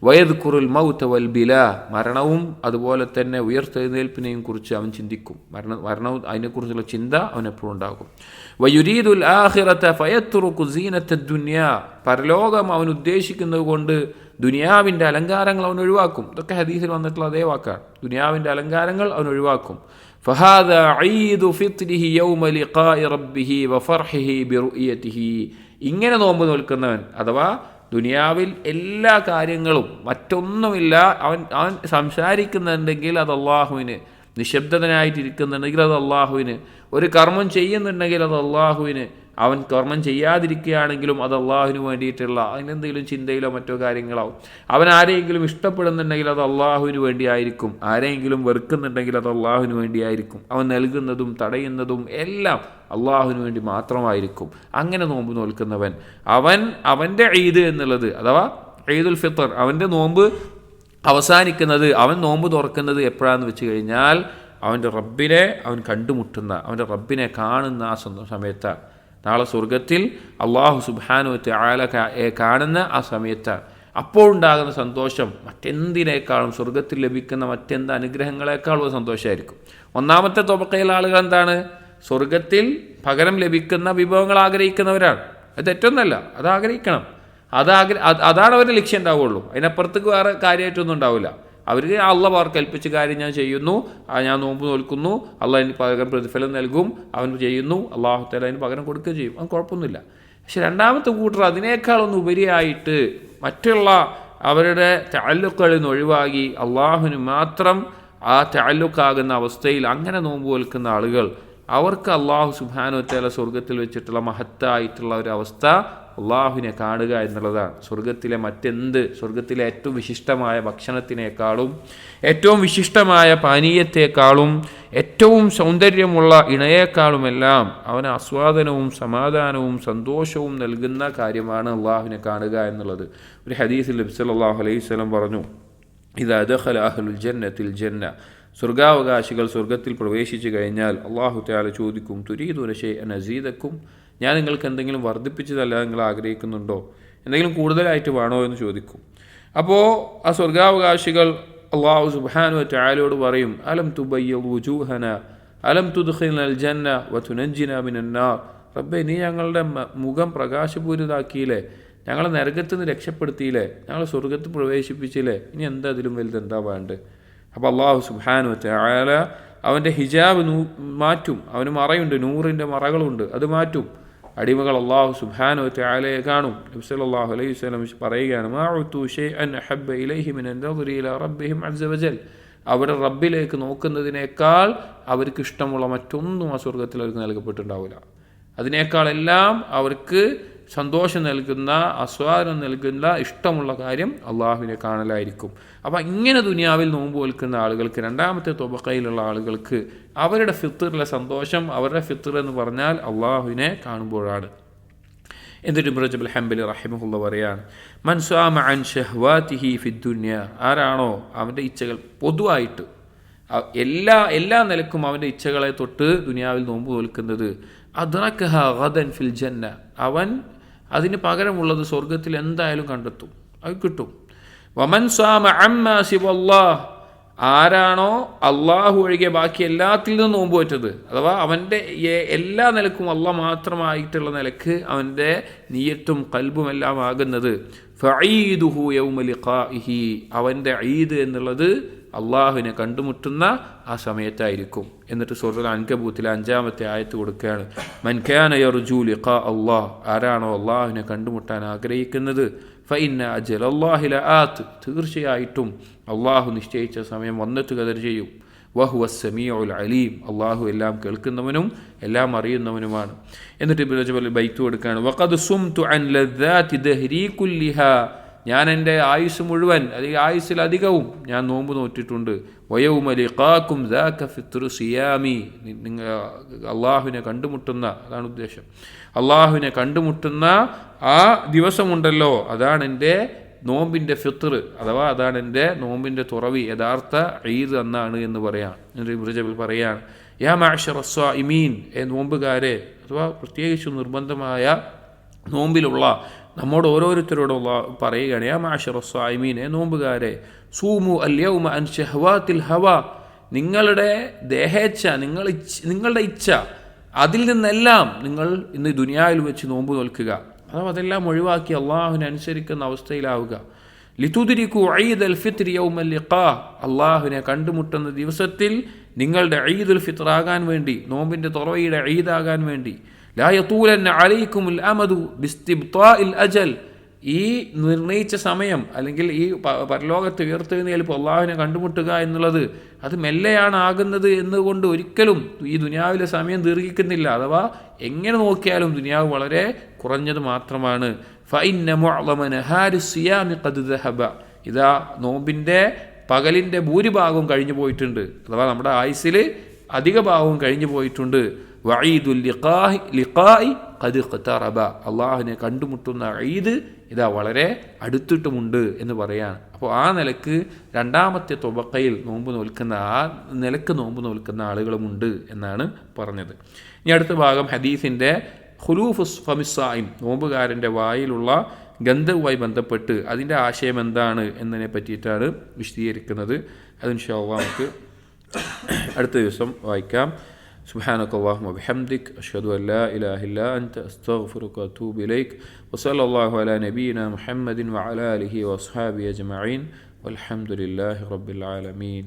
[SPEAKER 1] വയദ്കുറുൽ മൗത വൽ ബിലാ, മരണവും അതുപോലെ തന്നെ ഉയർത്തെഴുന്നേൽപ്പിനെയും കുറിച്ച് അവൻ ചിന്തിക്കും. മരണവും അതിനെക്കുറിച്ചുള്ള ചിന്ത അവൻ എപ്പോഴും ഉണ്ടാകും. വയുരീദുൽ ആഖിറത ഫയത്റുകു സീനത്തദ് ദുനിയാ, പരലോകം അവൻ ഉദ്ദേശിക്കുന്നത് കൊണ്ട് ദുനിയാവിൻ്റെ അലങ്കാരങ്ങൾ അവൻ ഒഴിവാക്കും. ഇതൊക്കെ ഹദീസിൽ വന്നിട്ടുള്ള അതേ വാക്കാണ്. ദുനിയാവിൻ്റെ അലങ്കാരങ്ങൾ അവൻ ഒഴിവാക്കും. فهذا عيد فطره يوم لقاء ربه وفرحه برؤيته. ഇങ്ങനെ നോമ്പ് നോൽക്കുന്നവൻ, അഥവാ ദുനിയാവിൽ എല്ലാ കാര്യങ്ങളും മറ്റൊന്നുമില്ല, അവൻ സംസാരിക്കുന്നുണ്ടെങ്കിൽ അത് അള്ളാഹുവിന്, നിശബ്ദനായിട്ടിരിക്കുന്നുണ്ടെങ്കിൽ അത് അള്ളാഹുവിന്, ഒരു കർമ്മം ചെയ്യുന്നുണ്ടെങ്കിൽ അത് അള്ളാഹുവിന്, അവൻ കർമ്മം ചെയ്യാതിരിക്കുകയാണെങ്കിലും അത് അള്ളാഹുവിന് വേണ്ടിയിട്ടുള്ള അതിനെന്തെങ്കിലും ചിന്തയിലോ മറ്റോ കാര്യങ്ങളോ, അവൻ ആരെയെങ്കിലും ഇഷ്ടപ്പെടുന്നുണ്ടെങ്കിൽ അത് അള്ളാഹുവിന് വേണ്ടിയായിരിക്കും, ആരെയെങ്കിലും വെറുക്കുന്നുണ്ടെങ്കിൽ അത് അള്ളാഹുവിന് വേണ്ടിയായിരിക്കും, അവൻ നൽകുന്നതും തടയുന്നതും എല്ലാം അള്ളാഹുവിന് വേണ്ടി മാത്രമായിരിക്കും. അങ്ങനെ നോമ്പ് നോൽക്കുന്നവൻ അവൻ്റെ ഈദ് എന്നുള്ളത്, അഥവാ ഈദുൽ ഫിത്തർ, അവൻ്റെ നോമ്പ് അവസാനിക്കുന്നത്, അവൻ നോമ്പ് തുറക്കുന്നത് എപ്പോഴാണെന്ന് വെച്ച് കഴിഞ്ഞാൽ അവൻ്റെ റബ്ബിനെ അവൻ കണ്ടുമുട്ടുന്ന, അവൻ്റെ റബ്ബിനെ കാണുന്ന ആ സമയത്താണ്. നാളെ സ്വർഗത്തിൽ അള്ളാഹു സുബ്ഹാനഹു വ തആല കാണുന്ന ആ സമയത്താണ്. അപ്പോഴുണ്ടാകുന്ന സന്തോഷം മറ്റെന്തിനേക്കാളും, സ്വർഗത്തിൽ ലഭിക്കുന്ന മറ്റെന്ത് അനുഗ്രഹങ്ങളെക്കാളും സന്തോഷമായിരിക്കും. ഒന്നാമത്തെ തൊബക്കയിലെ ആളുകൾ എന്താണ്? സ്വർഗത്തിൽ പകരം ലഭിക്കുന്ന വിഭവങ്ങൾ ആഗ്രഹിക്കുന്നവരാണ്. അത് തെറ്റൊന്നല്ല, അത് ആഗ്രഹിക്കണം. അതാണ് അവരുടെ ലക്ഷ്യം ഉണ്ടാവുള്ളൂ. അതിനപ്പുറത്തേക്ക് വേറെ കാര്യമായിട്ടൊന്നും ഉണ്ടാവില്ല. അവർക്ക് അള്ളാഹ് കൽപ്പിച്ച കാര്യം ഞാൻ ചെയ്യുന്നു, ഞാൻ നോമ്പ് നോൽക്കുന്നു, അള്ളാഹ് അതിന് പകരം പ്രതിഫലം നൽകും, അവൻ ചെയ്യുന്നു, അള്ളാഹു തആല അതിന് പകരം കൊടുക്കുകയും ചെയ്യും, അത് കുഴപ്പമൊന്നുമില്ല. പക്ഷെ രണ്ടാമത്തെ കൂട്ടർ അതിനേക്കാളൊന്നും ഉപരിയായിട്ട് മറ്റുള്ള അവരുടെ തഅല്ലുഖുകളിൽ നിന്ന് ഒഴിവാക്കി അള്ളാഹുവിന് മാത്രം ആ തഅല്ലുഖാകുന്ന അവസ്ഥയിൽ അങ്ങനെ നോമ്പ് നോൽക്കുന്ന ആളുകൾ, അവർക്ക് അള്ളാഹു സുബ്ഹാനഹു വ തആല സ്വർഗത്തിൽ വെച്ചിട്ടുള്ള മഹത്തായിട്ടുള്ള ഒരു അവസ്ഥ അള്ളാഹുവിനെ കാണുക എന്നുള്ളതാണ്. സ്വർഗത്തിലെ മറ്റെന്ത്, സ്വർഗത്തിലെ ഏറ്റവും വിശിഷ്ടമായ ഭക്ഷണത്തിനേക്കാളും ഏറ്റവും വിശിഷ്ടമായ പാനീയത്തെക്കാളും ഏറ്റവും സൗന്ദര്യമുള്ള ഇണയേക്കാളുമെല്ലാം അവന് ആസ്വാദനവും സമാധാനവും സന്തോഷവും നൽകുന്ന കാര്യമാണ് അള്ളാഹുവിനെ കാണുക എന്നുള്ളത്. ഒരു ഹദീസിൽ നബി സല്ലല്ലാഹു അലൈഹി വസല്ലം പറഞ്ഞു, ഇദാ ദഖല അഹ്ലുൽ ജന്നത്തിൽ ജന്ന, സ്വർഗാവകാശികൾ സ്വർഗത്തിൽ പ്രവേശിച്ചു കഴിഞ്ഞാൽ അള്ളാഹു തആല ചോദിക്കും, തുരീദുന ശൈഅൻ അസീദക്കും, ഞാൻ നിങ്ങൾക്ക് എന്തെങ്കിലും വർദ്ധിപ്പിച്ചതല്ല നിങ്ങൾ ആഗ്രഹിക്കുന്നുണ്ടോ, എന്തെങ്കിലും കൂടുതലായിട്ട് വേണോ എന്ന് ചോദിക്കും. അപ്പോൾ ആ സ്വർഗാവകാശികൾ അള്ളാഹു സുബ്ഹാനഹു വ തആലയോട് പറയും, അലം തുബയ്യിദ് വുജൂഹന അലം തുദ്ഖിൽനൽ ജന്ന വതുനജ്ജിന മിനൻ നാർ, റബ്ബേ നീ ഞങ്ങളുടെ മുഖം പ്രകാശപൂരിതാക്കിയില്ലേ, ഞങ്ങളെ നരകത്ത് നിന്ന് രക്ഷപ്പെടുത്തിയില്ലേ, ഞങ്ങളെ സ്വർഗത്ത് പ്രവേശിപ്പിച്ചില്ലേ, ഇനി എന്താ അതിലും വലുത് എന്താ വേണ്ടത്? അപ്പോൾ അള്ളാഹു സുബ്ഹാനഹു വ തആല അവൻ്റെ ഹിജാബ് മാറ്റും. അവന് മറയുണ്ട്, നൂറിൻ്റെ മറകളുണ്ട്, അത് മാറ്റും. അടിമകൾ അള്ളാഹു സുബ്ഹാനഹു വ തആലയെ കാണും. നബി സല്ലല്ലാഹു അലൈഹി വസല്ലം പറയുകയാണ്, മാ ഉതു ശൈഅൻ അഹബ്ബ ഇലൈഹി മിൻ അൻ-നദരി ഇലാ റബ്ബിഹിം അസ്സ വജൽ, അവരുടെ റബ്ബിലേക്ക് നോക്കുന്നതിനേക്കാൾ അവർക്ക് ഇഷ്ടമുള്ള മറ്റൊന്നും ആ സ്വർഗത്തിൽ അവർക്ക് നൽകപ്പെട്ടിട്ടുണ്ടാവില്ല. അതിനേക്കാളെല്ലാം അവർക്ക് സന്തോഷം നൽകുന്ന, ആസ്വാദനം നൽകുന്ന, ഇഷ്ടമുള്ള കാര്യം അള്ളാഹുവിനെ കാണലായിരിക്കും. അപ്പം ഇങ്ങനെ ദുനിയാവിൽ നോമ്പ് നോൽക്കുന്ന ആളുകൾക്ക്, രണ്ടാമത്തെ തൊബക്കയിലുള്ള ആളുകൾക്ക് അവരുടെ ഫിത്തറിലെ സന്തോഷം, അവരുടെ ഫിത്തർ എന്ന് പറഞ്ഞാൽ അള്ളാഹുവിനെ കാണുമ്പോഴാണ്. എന്നിട്ട് ഇബ്നു റജബ് അൽ-ഹംബലി റഹിമഹുല്ലാഹ് പറയാണ്, മൻ സാമ അൻ ശഹ്വാതിഹി ഫിദ്ദുനിയ, ആരാണോ അവൻ്റെ ഇച്ഛകൾ പൊതുവായിട്ട് എല്ലാ നിലക്കും അവൻ്റെ ഇച്ഛകളെ തൊട്ട് ദുനിയാവിൽ നോമ്പ് നോൽക്കുന്നത്, അദ്റകഹ ഗദൻ ഫിൽ ജന്ന, അവൻ അതിന് പകരമുള്ളത് സ്വർഗത്തിൽ എന്തായാലും കണ്ടെത്തും, അത് കിട്ടും. വമൻ സാമ അമ്മാ സിവല്ലാഹ്, ആരാണോ അള്ളാഹു ഒഴികെ ബാക്കി എല്ലാത്തിൽ നിന്നും നോമ്പ് വെച്ചത്, അഥവാ അവൻ്റെ എല്ലാ നിലക്കും അള്ളാഹ് മാത്രമായിട്ടുള്ള നിലക്ക് അവൻ്റെ നിയ്യത്തും ഖൽബും എല്ലാം ആകുന്നത്, ഫഈദുഹു യൗമ ലിഖാഇഹി, അവൻ്റെ ഈദ് എന്നുള്ളത് അള്ളാഹുവിനെ കണ്ടുമുട്ടുന്ന ആ സമയത്തായിരിക്കും. എന്നിട്ട് സൂറത്തുൽ അൻകബൂത്തിലെ 5-ാമത്തെ ആയത്ത് കൊടുക്കുകയാണ്, മൻ കാന യർജു ലിഖാ അല്ലാഹ്, ആരാണോ അള്ളാഹുവിനെ കണ്ടുമുട്ടാൻ ആഗ്രഹിക്കുന്നത്, ഫഇന്ന അജലല്ലാഹി ലആത്ത്, തീർച്ചയായിട്ടും അള്ളാഹു നിശ്ചയിച്ച സമയം വന്നെത്തുക ചെയ്യും. വഹുവ സമീഉൽ അലീം, അള്ളാഹു എല്ലാം കേൾക്കുന്നവനും എല്ലാം അറിയുന്നവനുമാണ്. എന്നിട്ട് ഇബ്നു റജബ് ബൈത്ത് കൊടുക്കുകയാണ്, വഖദ് സുംതു അൻ ലദ്ദാതി ദഹ്രി കുല്ലിഹാ, ഞാൻ എൻ്റെ ആയുസ് മുഴുവൻ, അല്ലെങ്കിൽ ആയുസ്സിലധികവും ഞാൻ നോമ്പ് നോറ്റിട്ടുണ്ട്. വയൗമ ലിഖാകും ദാക ഫിത്റു സിയാമി, നിങ്ങൾ അള്ളാഹുവിനെ കണ്ടുമുട്ടുന്ന, അതാണ് ഉദ്ദേശം, അള്ളാഹുവിനെ കണ്ടുമുട്ടുന്ന ആ ദിവസമുണ്ടല്ലോ, അതാണ് എൻ്റെ നോമ്പിൻ്റെ ഫിത്ർ, അഥവാ അതാണ് എൻ്റെ നോമ്പിൻ്റെ തുറവി, യഥാർത്ഥ ഈദ് എന്നാണ് എന്ന് പറയാം. ഇബ്നു റജബ് പറയാണ്, യാ മഅ്ശറ സ്വാഇമീൻ, നോമ്പുകാരെ, അഥവാ പ്രത്യേകിച്ച് നിർബന്ധമായ നോമ്പിലുള്ള നമ്മോട് ഓരോരുത്തരോടും പറയുകയാണ്, യാ മഅ്ശറ സ്വാഇമീൻ, നോമ്പുകാരെ, സൂമു അൽ യൗമ അൻ ശഹ്വാത്തിൽ ഹവ, നിങ്ങളുടെ ദേഹേച്ഛ, നിങ്ങളുടെ ഇച്ഛ, അതിൽ നിന്നെല്ലാം നിങ്ങൾ ഇന്ന് ദുനിയാവിൽ വെച്ച് നോമ്പ് നോൽക്കുക. അഥവാ അതെല്ലാം ഒഴിവാക്കി അള്ളാഹുവിനെ അനുസരിക്കുന്ന അവസ്ഥയിലാവുക. ലിതുദ്രികു ഈദൽ ഫിത്ർ യൗമൽ ലിഖാ, അള്ളാഹുവിനെ കണ്ടുമുട്ടുന്ന ദിവസത്തിൽ നിങ്ങളുടെ ഈദുൽ ഫിത്ർ ആകാൻ വേണ്ടി, നോമ്പിൻ്റെ തുറവയുടെ ഈദാകാൻ വേണ്ടി. ലാ യതൂലന്ന അലൈക്കുമുൽ അമദു ബിസ്തിബ്താഇൽ അജൽ, ഈ നിർണയിച്ച സമയം അല്ലെങ്കിൽ ഈ പരലോകത്ത് ഉയർത്തെഴുന്നേൽപ്പ് അള്ളാഹുവിനെ കണ്ടുമുട്ടുക എന്നുള്ളത് അത് മെല്ലെയാണ് ആകുന്നത് എന്നുകൊണ്ട് ഒരിക്കലും ഈ ദുനിയാവിലെ സമയം ദീർഘിക്കുന്നില്ല. അഥവാ എങ്ങനെ നോക്കിയാലും ദുനിയാവ് വളരെ കുറഞ്ഞത് മാത്രമാണ്. ഫഇന്ന മുഅ്ളമ നഹാരി സിയാമി ഖദ് ദഹബ, ഇതാ നോമ്പിൻ്റെ പകലിൻ്റെ ഭൂരിഭാഗവും കഴിഞ്ഞു പോയിട്ടുണ്ട്. അഥവാ നമ്മുടെ ആയുസ്സിൽ അധിക ഭാഗവും കഴിഞ്ഞു പോയിട്ടുണ്ട്. വഈദുൽ ലിഖാഇ ഖദ് ഖതറബ, അള്ളാഹുവിനെ കണ്ടുമുട്ടുന്ന ഈദ് ഇതാ വളരെ അടുത്തിട്ടുമുണ്ട് എന്ന് പറയാണ്. അപ്പോൾ ആ നിലക്ക് രണ്ടാമത്തെ തൊബക്കയിൽ നോമ്പ് നോൽക്കുന്ന, ആ നിലക്ക് നോമ്പ് നോൽക്കുന്ന ആളുകളുമുണ്ട് എന്നാണ് പറഞ്ഞത്. ഇനി അടുത്ത ഭാഗം ഹദീസിൻ്റെ ഖുലൂഫുസ് ഫമിസ്സായിം, നോമ്പുകാരൻ്റെ വായിലുള്ള ഗന്ധവുമായി ബന്ധപ്പെട്ട് അതിൻ്റെ ആശയം എന്താണ് എന്നതിനെ പറ്റിയിട്ടാണ് വിശദീകരിക്കുന്നത്. അത് ഇൻഷാ അല്ലാഹ് നമുക്ക് അടുത്ത ദിവസം വായിക്കാം. سبحانك اللهم وبحمدك أشهد أن لا إله إلا أنت أستغفرك وأتوب إليك وصلى الله على نبينا محمد وعلى آله وأصحابه أجمعين والحمد لله رب العالمين.